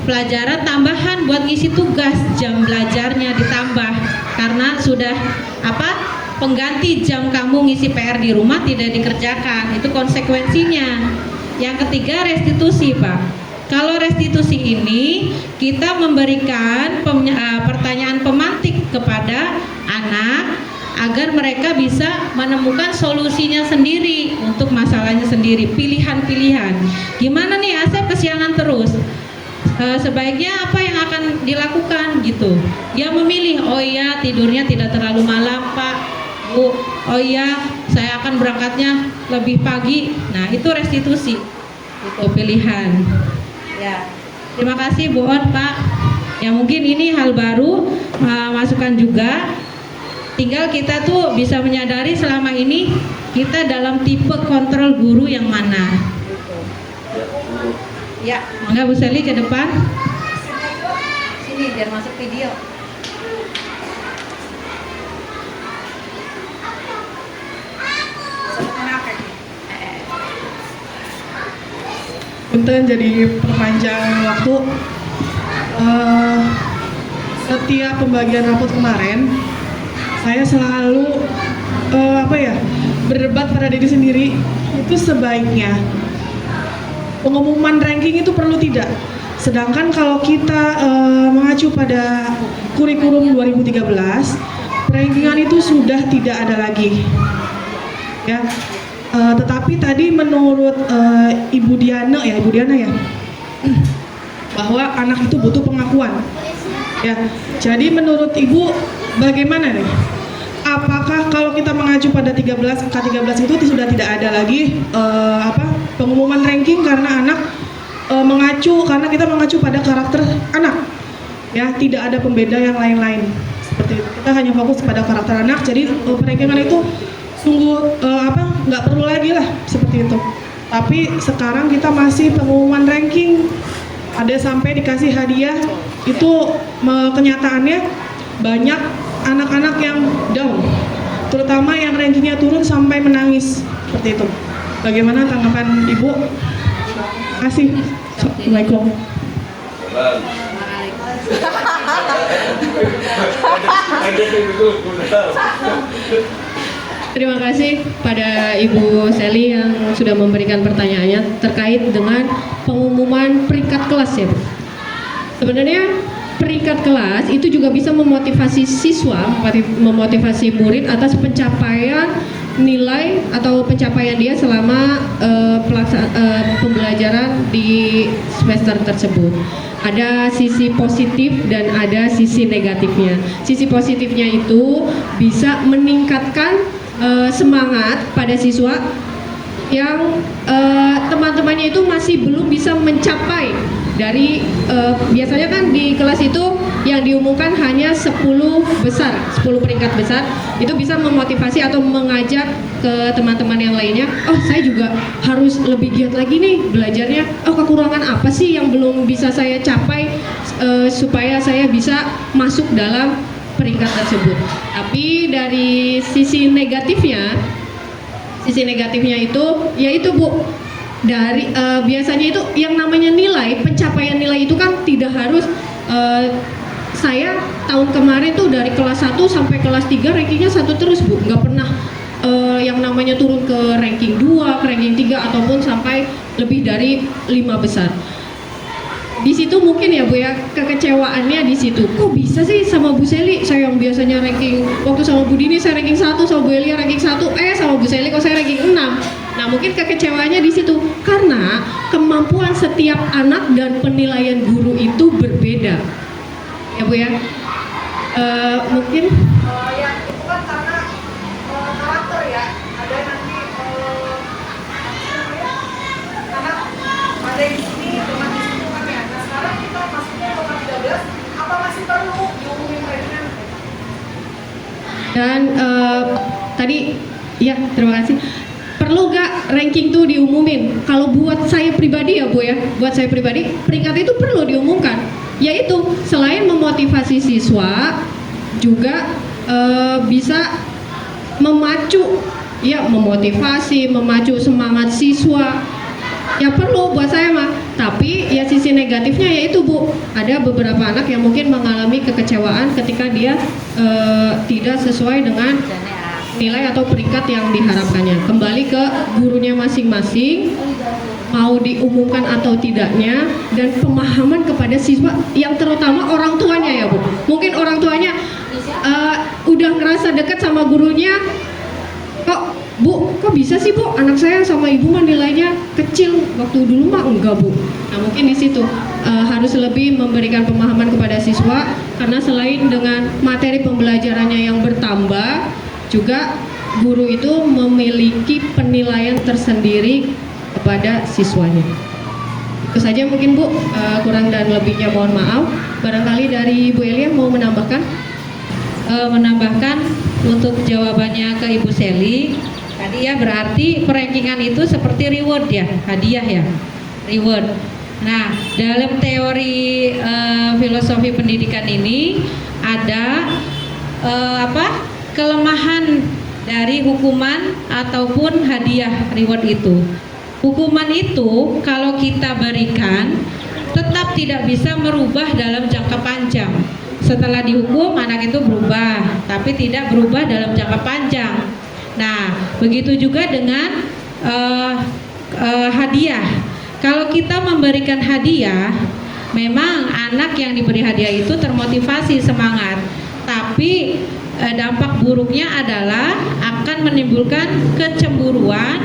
pelajaran tambahan buat ngisi tugas, jam belajarnya ditambah karena sudah pengganti jam kamu ngisi PR di rumah tidak dikerjakan, itu konsekuensinya. Yang ketiga restitusi, Pak. Kalau restitusi ini kita memberikan pertanyaan pemantik kepada anak agar mereka bisa menemukan solusinya sendiri untuk masalahnya sendiri, pilihan-pilihan. Gimana nih Asep kesiangan terus? Sebaiknya apa yang akan dilakukan gitu? Dia memilih, oh iya tidurnya tidak terlalu malam Pak, Bu. Oh iya saya akan berangkatnya lebih pagi. Nah itu restitusi, itu pilihan. Ya, terima kasih Bu On, Pak. Ya mungkin ini hal baru, masukan juga. Tinggal kita tuh bisa menyadari selama ini kita dalam tipe kontrol guru yang mana. Ya, mangga Bu Seli ke depan. Sini biar masuk video.
Punten jadi perpanjang waktu. Setiap pembagian rapot kemarin, saya selalu berdebat pada diri sendiri. Itu sebaiknya pengumuman ranking itu perlu tidak. Sedangkan kalau kita mengacu pada kurikulum 2013, rankingan itu sudah tidak ada lagi. Ya. Tetapi tadi menurut Ibu Diana ya, bahwa anak itu butuh pengakuan. Ya, jadi menurut Ibu bagaimana nih? Apakah kalau kita mengacu pada K13 itu sudah tidak ada lagi pengumuman ranking karena anak karena kita mengacu pada karakter anak. Ya, tidak ada pembeda yang lain-lain. Seperti itu. Kita hanya fokus pada karakter anak. Jadi rankingan itu sungguh nggak perlu lagi lah seperti itu. Tapi sekarang kita masih pengumuman ranking, ada sampai dikasih hadiah. Itu kenyataannya banyak anak-anak yang down, terutama yang rankingnya turun sampai menangis Seperti itu. Bagaimana tanggapan Ibu? Kasih. Assalamualaikum.
Terima kasih pada Ibu Sally yang sudah memberikan pertanyaannya terkait dengan pengumuman peringkat kelas ya Bu. Sebenarnya peringkat kelas itu juga bisa memotivasi siswa, memotivasi murid atas pencapaian nilai atau pencapaian dia selama pembelajaran di semester tersebut. Ada sisi positif dan ada sisi negatifnya. Sisi positifnya itu bisa meningkatkan semangat pada siswa yang teman-temannya itu masih belum bisa mencapai dari biasanya kan di kelas itu yang diumumkan hanya 10 besar, 10 peringkat besar. Itu bisa memotivasi atau mengajak ke teman-teman yang lainnya, oh saya juga harus lebih giat lagi nih belajarnya. Oh kekurangan apa sih yang belum bisa saya capai supaya saya bisa masuk dalam peringkat tersebut. Tapi dari sisi negatifnya itu yaitu Bu, dari biasanya itu yang namanya nilai, pencapaian nilai itu kan tidak harus saya tahun kemarin tuh dari kelas 1 sampai kelas 3 rankingnya 1 terus Bu, nggak pernah yang namanya turun ke ranking 2, ke ranking 3 ataupun sampai lebih dari 5 besar. Di situ mungkin ya Bu ya, kekecewaannya di situ. Kok bisa sih sama Bu Sally, saya yang biasanya ranking, waktu sama Bu Dini saya ranking 1, sama Bu Elia ranking 1, sama Bu Sally kok saya ranking 6. Nah mungkin kekecewaannya di situ karena kemampuan setiap anak dan penilaian guru itu berbeda. Ya Bu ya. Mungkin
Yang itu kan karena karakter ya, ada nanti karena ada di sini dengan di situ kan ya. Nah sekarang kita masuknya ke kelas 13, apa masih perlu diumumin ranking?
dan tadi ya terima kasih. Perlu gak ranking tuh diumumin? Kalau buat saya pribadi ya Bu ya, buat saya pribadi peringkat itu perlu diumumkan. Yaitu selain memotivasi siswa juga bisa memacu ya, memotivasi, memacu semangat siswa. Ya perlu buat saya mah. Tapi ya sisi negatifnya yaitu Bu, ada beberapa anak yang mungkin mengalami kekecewaan ketika dia tidak sesuai dengan nilai atau peringkat yang diharapkannya. Kembali ke gurunya masing-masing mau diumumkan atau tidaknya, dan pemahaman kepada siswa yang terutama orang tuanya ya Bu. Mungkin orang tuanya udah ngerasa dekat sama gurunya, kok Bu, kok bisa sih Bu anak saya sama ibu mah nilainya kecil, waktu dulu mah enggak Bu. Nah mungkin di situ harus lebih memberikan pemahaman kepada siswa, karena selain dengan materi pembelajarannya yang bertambah, juga guru itu memiliki penilaian tersendiri kepada siswanya. Itu saja mungkin Bu, kurang dan lebihnya mohon maaf. Barangkali dari Bu Elia mau menambahkan?
Menambahkan untuk jawabannya ke Ibu Sally tadi ya, berarti perankingan itu seperti reward ya, hadiah ya, reward. Nah dalam teori filosofi pendidikan ini ada kelemahan dari hukuman ataupun hadiah reward itu. Hukuman itu kalau kita berikan tetap tidak bisa merubah dalam jangka panjang. Setelah dihukum anak itu berubah, tapi tidak berubah dalam jangka panjang. Nah, begitu juga dengan hadiah. Kalau kita memberikan hadiah, memang anak yang diberi hadiah itu termotivasi, semangat. Tapi dampak buruknya adalah akan menimbulkan kecemburuan,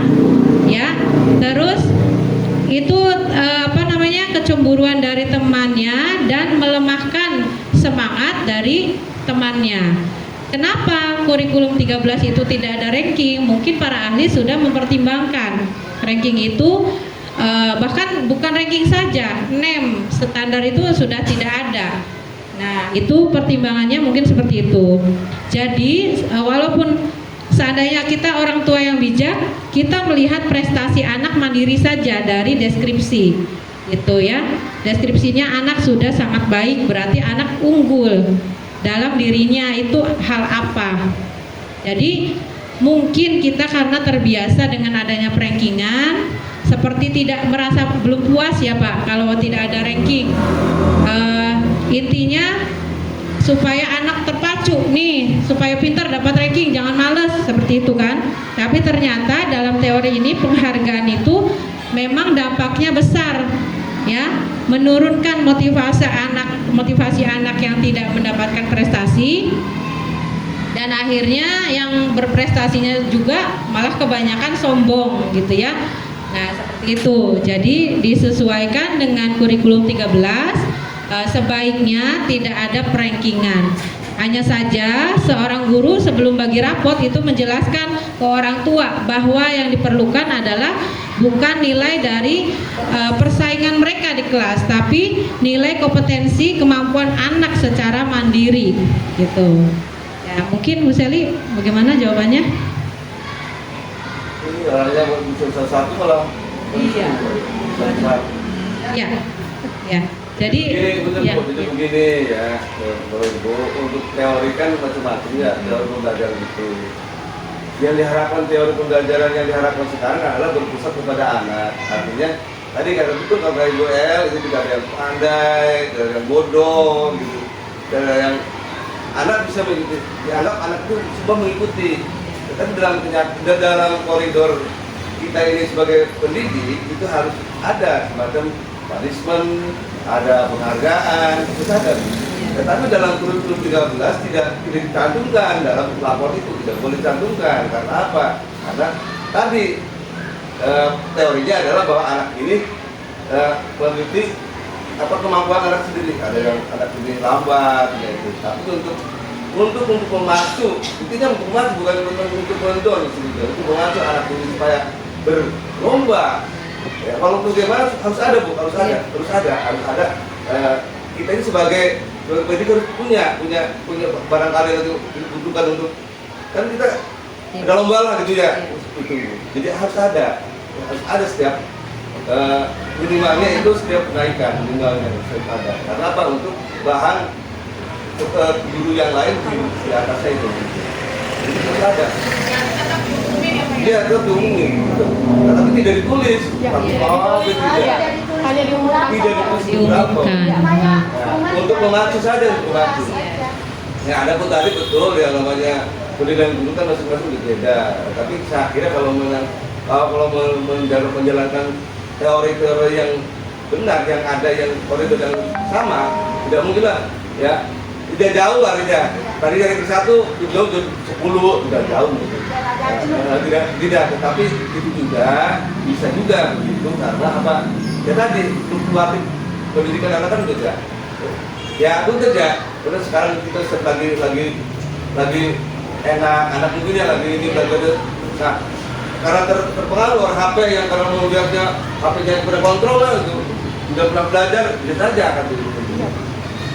ya. Terus itu kecemburuan dari temannya dan melemahkan semangat dari temannya. Kenapa kurikulum 13 itu tidak ada ranking? Mungkin para ahli sudah mempertimbangkan ranking itu, bahkan bukan ranking saja, NEM standar itu sudah tidak ada. Nah itu pertimbangannya mungkin seperti itu. Jadi walaupun seandainya kita orang tua yang bijak, kita melihat prestasi anak mandiri saja dari deskripsi, gitu ya. Deskripsinya anak sudah sangat baik, berarti anak unggul dalam dirinya itu hal apa. Jadi Mungkin kita karena terbiasa dengan adanya rankingan, seperti tidak merasa belum puas ya Pak kalau tidak ada ranking. Intinya supaya anak terpacu nih, supaya pintar dapat ranking, jangan males seperti itu kan. Tapi ternyata dalam teori ini penghargaan itu memang dampaknya besar ya, menurunkan motivasi anak yang tidak mendapatkan prestasi, dan akhirnya yang berprestasinya juga malah kebanyakan sombong gitu ya. Nah seperti itu, jadi disesuaikan dengan kurikulum 13, sebaiknya tidak ada perankingan. Hanya saja seorang guru sebelum bagi rapot itu menjelaskan ke orang tua bahwa yang diperlukan adalah bukan nilai dari persaingan mereka di kelas, tapi nilai kompetensi kemampuan anak secara mandiri gitu. Ya, mungkin Bu Seli bagaimana jawabannya?
Ini orangnya bisa satu malah.
Iya. Ya. Ya. Jadi
begini,
ya.
jadi begini ya, Bapak Ibu, untuk teori kan macam-macam ya, teori pembelajaran itu. Yang diharapkan teori pembelajaran yang diharapkan sekarang adalah berpusat kepada anak. Artinya tadi kata betul Bapak Ibu itu tidak ada yang pandai, tidak ada yang bodoh gitu, tidak ada yang anak bisa mengikuti, dianggap anak itu semua mengikuti. Tetapi dalam koridor kita ini sebagai pendidik itu harus ada semacam punishment, ada penghargaan, itu ada. Tetapi dalam kurikulum 13 tidak dicantumkan dalam lapor itu, tidak boleh dicantumkan. Karena apa? Karena tadi teorinya adalah bahwa anak ini memiliki kemampuan anak sendiri. Ada yang anak sendiri lambat, gitu. Tapi untuk memacu, intinya untuk memacu bukan untuk mendorong, untuk memacu anak ini supaya berlomba. Ya, kalau bagaimana harus ada Bu, harus ada. Kita ini sebagai pendidik harus punya barangkali dibutuhkan untuk kan kita ada lomba lah gitu ya. Itu. Jadi harus ada setiap minimalnya itu setiap kenaikan minimalnya harus ada. Karena apa? Untuk bahan guru yang lain di atasnya itu. Jadi harus ada. Iya, itu diumumin, tapi tidak ditulis.
Hanya diumumkan.
Tidak ditulis berapa. Untuk memacu saja, untuk memacu. Ya, ada pun tadi betul yang namanya pendidikan guru kan masing-masing berbeda. Tapi saya kira kalau menjalankan teori-teori yang benar, yang ada, yang koridor yang sama, tidak mungkin lah, ya. Tidak jauh artinya. Tadi dari ke-1 jauh 10 tidak jauh. Tidak, tetapi itu juga bisa juga begitu karena apa? Ya tadi fluktuatif pendidikan anak kan beda. Ya itu saja. Terus sekarang kita lagi enak, anak mungkin ya lagi ini belajar. Nah, karena terpengaruh oleh HP yang karena melihatnya HP-nya pada kontrol lah itu. Sudah pernah belajar, bisa saja akan begitu.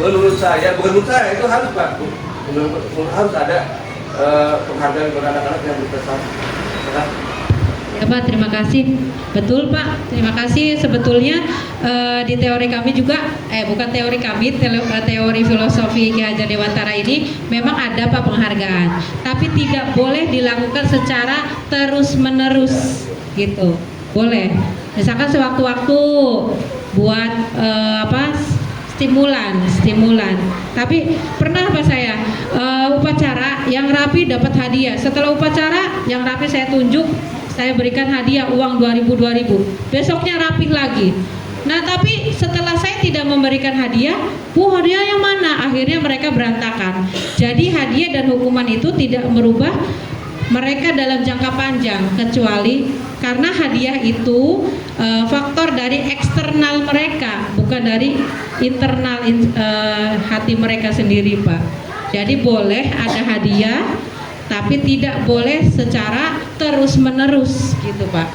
Menurut saya, itu harus Pak. Harus ada penghargaan kepada anak-anak yang berprestasi.
Ya Pak, terima kasih. Betul Pak, terima kasih. Sebetulnya di teori kami juga, bukan teori kami, teori filosofi Ki Hajar Dewantara ini memang ada Pak penghargaan. Tapi tidak boleh dilakukan secara terus-menerus gitu. Boleh. Misalkan sewaktu-waktu buat stimulan. Tapi pernah Pak saya upacara yang rapi dapat hadiah. Setelah upacara yang rapi saya tunjuk, saya berikan hadiah uang 2000. Besoknya rapih lagi. Nah tapi setelah saya tidak memberikan hadiah, hadiah yang mana? Akhirnya mereka berantakan. Jadi hadiah dan hukuman itu tidak merubah mereka dalam jangka panjang, kecuali karena hadiah itu faktor dari eksternal mereka, bukan dari internal hati mereka sendiri Pak. Jadi boleh ada hadiah, tapi tidak boleh secara terus-menerus gitu Pak.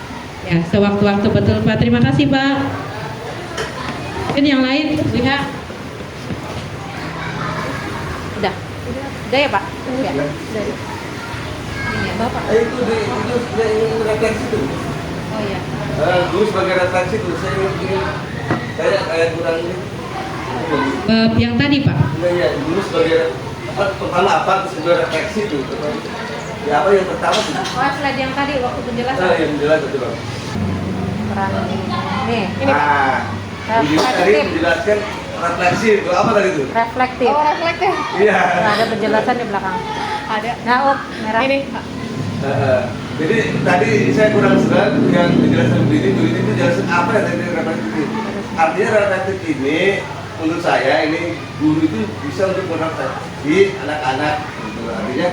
Ya, sewaktu-waktu betul Pak. Terima kasih Pak. Mungkin yang lain lihat.
Udah ya Pak? Ya. Ini ya Bapak.
Itu refleksi itu.
Oh iya.
Dulu sebagai refleksi itu saya kayak kurang ini.
Yang tadi Pak.
Iya, dulu sebagai pertama apa sebagai refleksi itu. Ya apa yang pertama sih?
Oh, slide yang tadi waktu penjelasan.
Nah, yang jelas itu bang.
Peran nih,
Nah, ini tadi menjelaskan refleksi itu apa tadi itu?
reflektif.
Oh, reflektif.
Iya.
Nah, ada penjelasan di belakang.
Ada.
Nah, merah.
Ini.
Jadi tadi saya kurang serat yang dijelaskan Bu ini itu jelasin apa yang tadi reflektif. Artinya reflektif ini menurut saya ini guru itu bisa untuk merefleksi anak-anak. Gitu. Artinya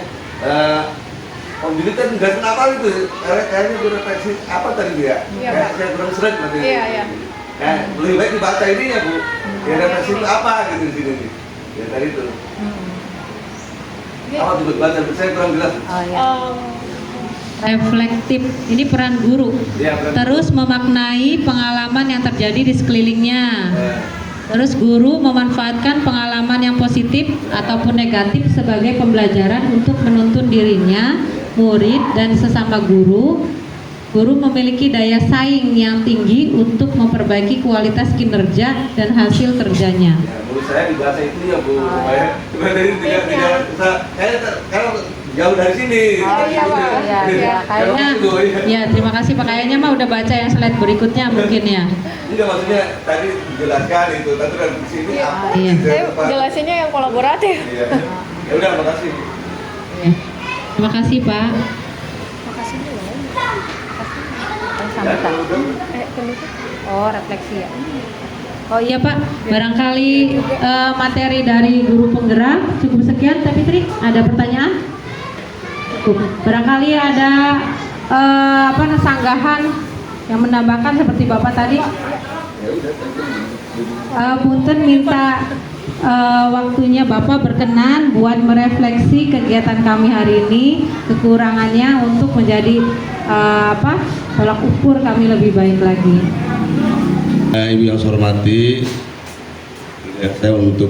Om Juli kan jelasin apa itu? Kayaknya itu refleksi apa tadi itu ya?
Iya,
Kayak
Pak.
saya kurang serat berarti.
Iya, iya.
Nah, lebih baik dibaca ininya Bu. Ya refleksi itu apa gitu di sini? Ya tadi itu. Apa tuh baca? Saya kurang jelas.
Oh iya.
Reflektif, ini peran guru.
Iya, berarti.
Terus memaknai pengalaman yang terjadi di sekelilingnya.
Eh,
Terus guru memanfaatkan pengalaman yang positif ataupun negatif sebagai pembelajaran untuk menuntun dirinya, murid, dan sesama guru. Guru memiliki daya saing yang tinggi untuk memperbaiki kualitas kinerja dan hasil kerjanya.
Ya, menurut saya di bahasa itu ya Bu, supaya dari tidak kalau jauh dari sini.
Oh, iya, Pak.
Iya,
Kayaknya, ya terima kasih Pak. Kayaknya mah udah baca yang slide berikutnya mungkin ya.
Enggak maksudnya tadi dijelaskan itu, tapi dari sini apa?
Iya.
Gitu,
Saya
Pak.
jelasinnya yang kolaboratif.
Iya. Ya udah, makasih.
Ya. Terima kasih Pak.
Ya,
Sama-sama.
udah.
Oh, refleksi ya.
Oh iya Pak, barangkali materi dari guru penggerak cukup sekian. Tapi Tri, ada pertanyaan? Cukup. Barangkali ada sanggahan yang menambahkan seperti Bapak tadi.
Ya udah.
Punten minta waktunya Bapak berkenan buat merefleksi kegiatan kami hari ini, kekurangannya untuk menjadi tolak ukur kami lebih baik lagi.
Ibu yang saya hormati, saya untuk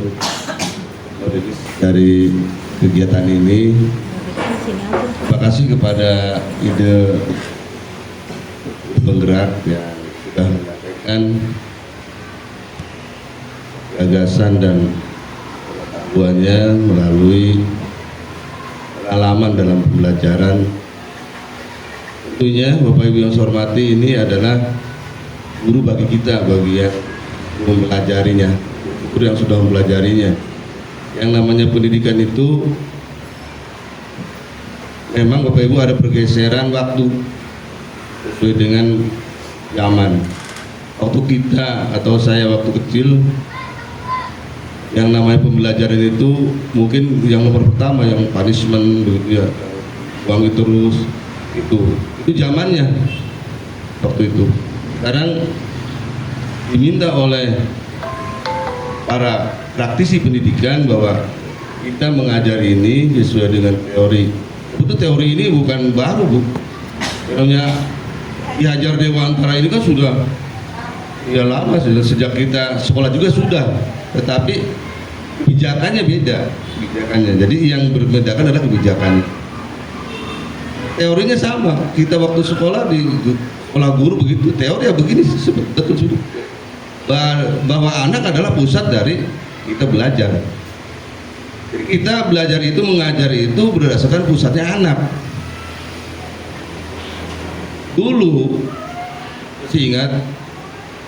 dari kegiatan ini, terima kasih kepada ide penggerak yang sudah menyampaikan gagasan dan pengetahuannya melalui pengalaman dalam pembelajaran. Tentunya Bapak Ibu yang saya hormati, ini adalah guru bagi kita, bagi yang mempelajarinya, guru yang sudah mempelajarinya. Yang namanya pendidikan itu memang Bapak Ibu ada pergeseran waktu sesuai dengan zaman. Waktu kita atau saya waktu kecil, yang namanya pembelajaran itu mungkin yang nomor pertama yang punishment begitu ya, uang terus itu zamannya waktu itu. Sekarang diminta oleh para praktisi pendidikan bahwa kita mengajar ini sesuai dengan teori. Itu teori ini bukan baru Bu. Namanya diajar Dewantara ini kan sudah ya lama, sejak kita sekolah juga sudah. Tetapi kebijakannya beda, kebijakannya. Jadi yang berbeda adalah kebijakannya. Teorinya sama. Kita waktu sekolah di sekolah guru begitu, teori ya begini, betul sudah. Bahwa anak adalah pusat dari kita belajar. Jadi kita belajar itu, mengajar itu berdasarkan pusatnya anak. Dulu, masih ingat,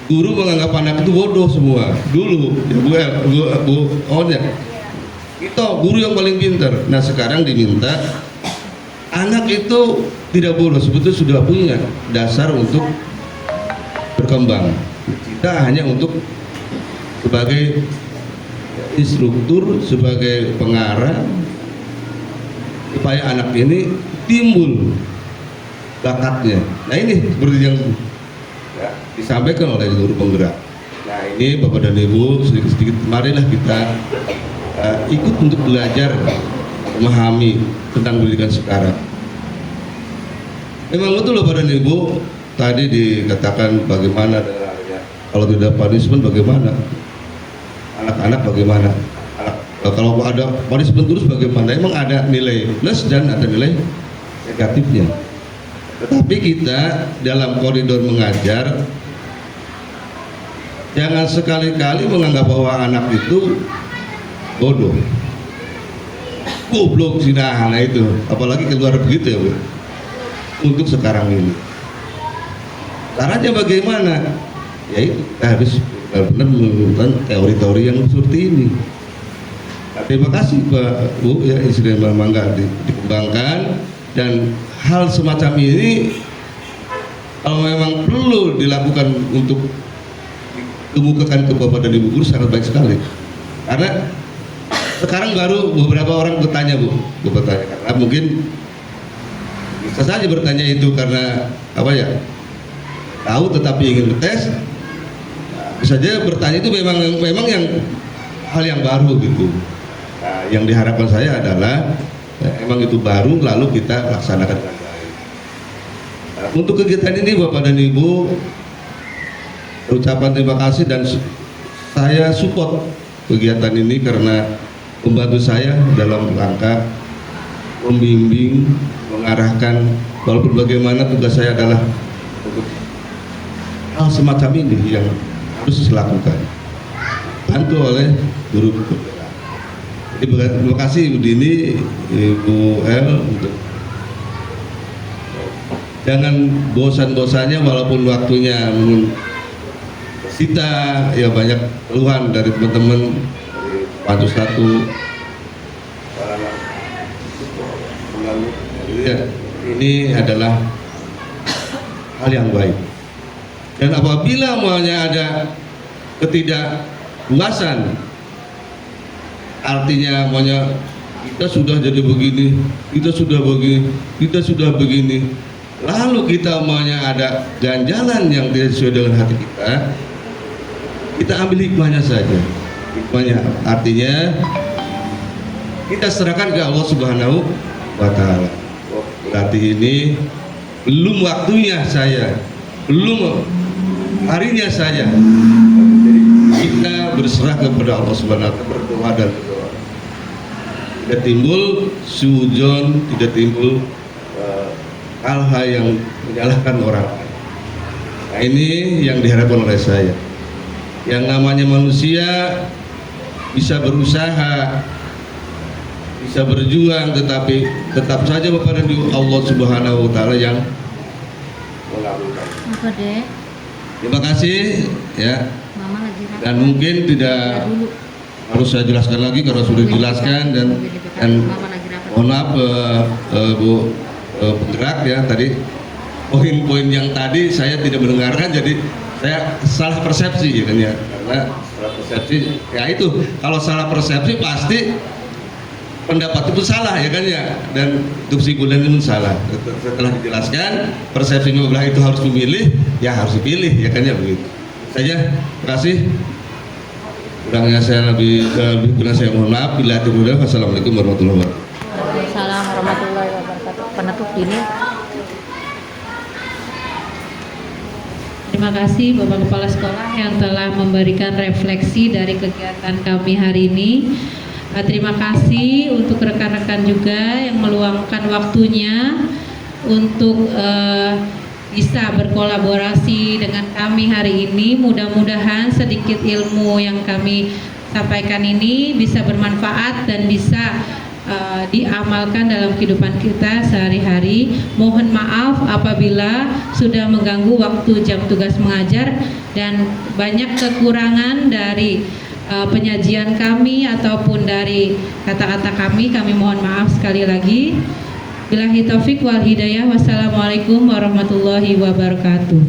guru menganggap anak itu bodoh semua. Dulu, ya Bu Onya, itu guru yang paling pintar. Nah sekarang diminta anak itu tidak bodoh, sebetulnya sudah punya dasar untuk berkembang. Kita hanya untuk sebagai instruktur, sebagai pengarah, supaya anak ini timbul bakatnya. Nah ini seperti yang ya, disampaikan oleh guru penggerak. Nah ini Bapak dan Ibu, sedikit-sedikit marilah kita ikut untuk belajar memahami tentang pendidikan sekarang. Memang betul Bapak dan Ibu, tadi dikatakan bagaimana kalau tidak punishment bagaimana, anak-anak bagaimana, kalau ada punishment terus bagaimana. Emang ada nilai plus dan ada nilai negatifnya. Tetapi kita dalam koridor mengajar jangan sekali-kali menganggap bahwa anak itu bodoh.
goblok sih, nah itu apalagi keluar begitu ya Bu. Untuk sekarang ini caranya bagaimana ya, itu kita harus benar-benar menggunakan teori-teori yang seperti ini. Nah, terima kasih Pak Bu ya, insiden Mangga dikembangkan, dan hal semacam ini kalau memang perlu dilakukan untuk dikemukakan ke Bapak dan Ibu guru sangat baik sekali. Karena sekarang baru beberapa orang bertanya Bu bertanya, karena mungkin bisa saja bertanya itu karena apa ya, tahu tetapi ingin bertes. Bisa saja bertanya itu memang yang hal yang baru gitu. Nah, yang diharapkan saya adalah emang itu baru lalu kita laksanakan dengan baik. Nah, untuk kegiatan ini Bapak dan Ibu, ucapan terima kasih, dan saya support kegiatan ini karena membantu saya dalam rangka membimbing, mengarahkan, walaupun bagaimana tugas saya adalah untuk hal semacam ini yang harus dilakukan, bantu oleh guru penggerak. Jadi terima kasih Ibu Dini, Ibu El, untuk jangan bosan-bosannya walaupun waktunya kita ya banyak keluhan dari teman-teman Pansus 1 ya, ini adalah hal yang baik, dan apabila maunya ada ketidakpuasan, artinya maunya kita sudah jadi begini, kita sudah begini, kita sudah begini, lalu kita maunya ada ganjalan yang tidak sesuai dengan hati kita ambil hikmahnya saja. Hikmahnya artinya kita serahkan ke Allah Subhanahu wa Ta'ala. Berarti ini belum waktunya saya, belum harinya saya. Kita berserah kepada Allah Subhanahu wa Ta'ala, berdoa dan berdoa. Tidak timbul suudzon, tidak timbul hal-hal yang menyalahkan orang. Nah, ini yang diharapkan oleh saya. Yang namanya manusia bisa berusaha, bisa berjuang, tetapi tetap saja kepada Allah Subhanahu wa Ta'ala yang mengabulkan.
Apa deh?
Terima kasih ya.
Mama lagi rapat.
Dan mungkin tidak harus saya jelaskan lagi karena sudah dijelaskan, dan
Mama lagi rapat.
mohon maaf Bu penggerak ya, tadi poin-poin yang tadi saya tidak mendengarkan, jadi saya salah persepsi ya kan ya, karena salah persepsi ya itu, kalau salah persepsi pasti pendapat itu salah ya kan ya, dan kesimpulan itu salah. Setelah dijelaskan persepsi belah itu harus memilih, ya harus dipilih ya kan ya, begitu saja. Terima kasih. Kurangnya saya lebih kurang saya mohon maaf. Bila tidak, wassalamualaikum warahmatullahi wabarakatuh.
Waalaikumsalam warahmatullahi wabarakatuh. Penutup ini.
Terima kasih Bapak Kepala Sekolah yang telah memberikan refleksi dari kegiatan kami hari ini. Terima kasih untuk rekan-rekan juga yang meluangkan waktunya untuk bisa berkolaborasi dengan kami hari ini. Mudah-mudahan sedikit ilmu yang kami sampaikan ini bisa bermanfaat dan bisa diamalkan dalam kehidupan kita sehari-hari. Mohon maaf apabila sudah mengganggu waktu jam tugas mengajar dan banyak kekurangan dari penyajian kami ataupun dari kata-kata kami mohon maaf sekali lagi. Billahi taufik wal hidayah. Wassalamualaikum warahmatullahi wabarakatuh.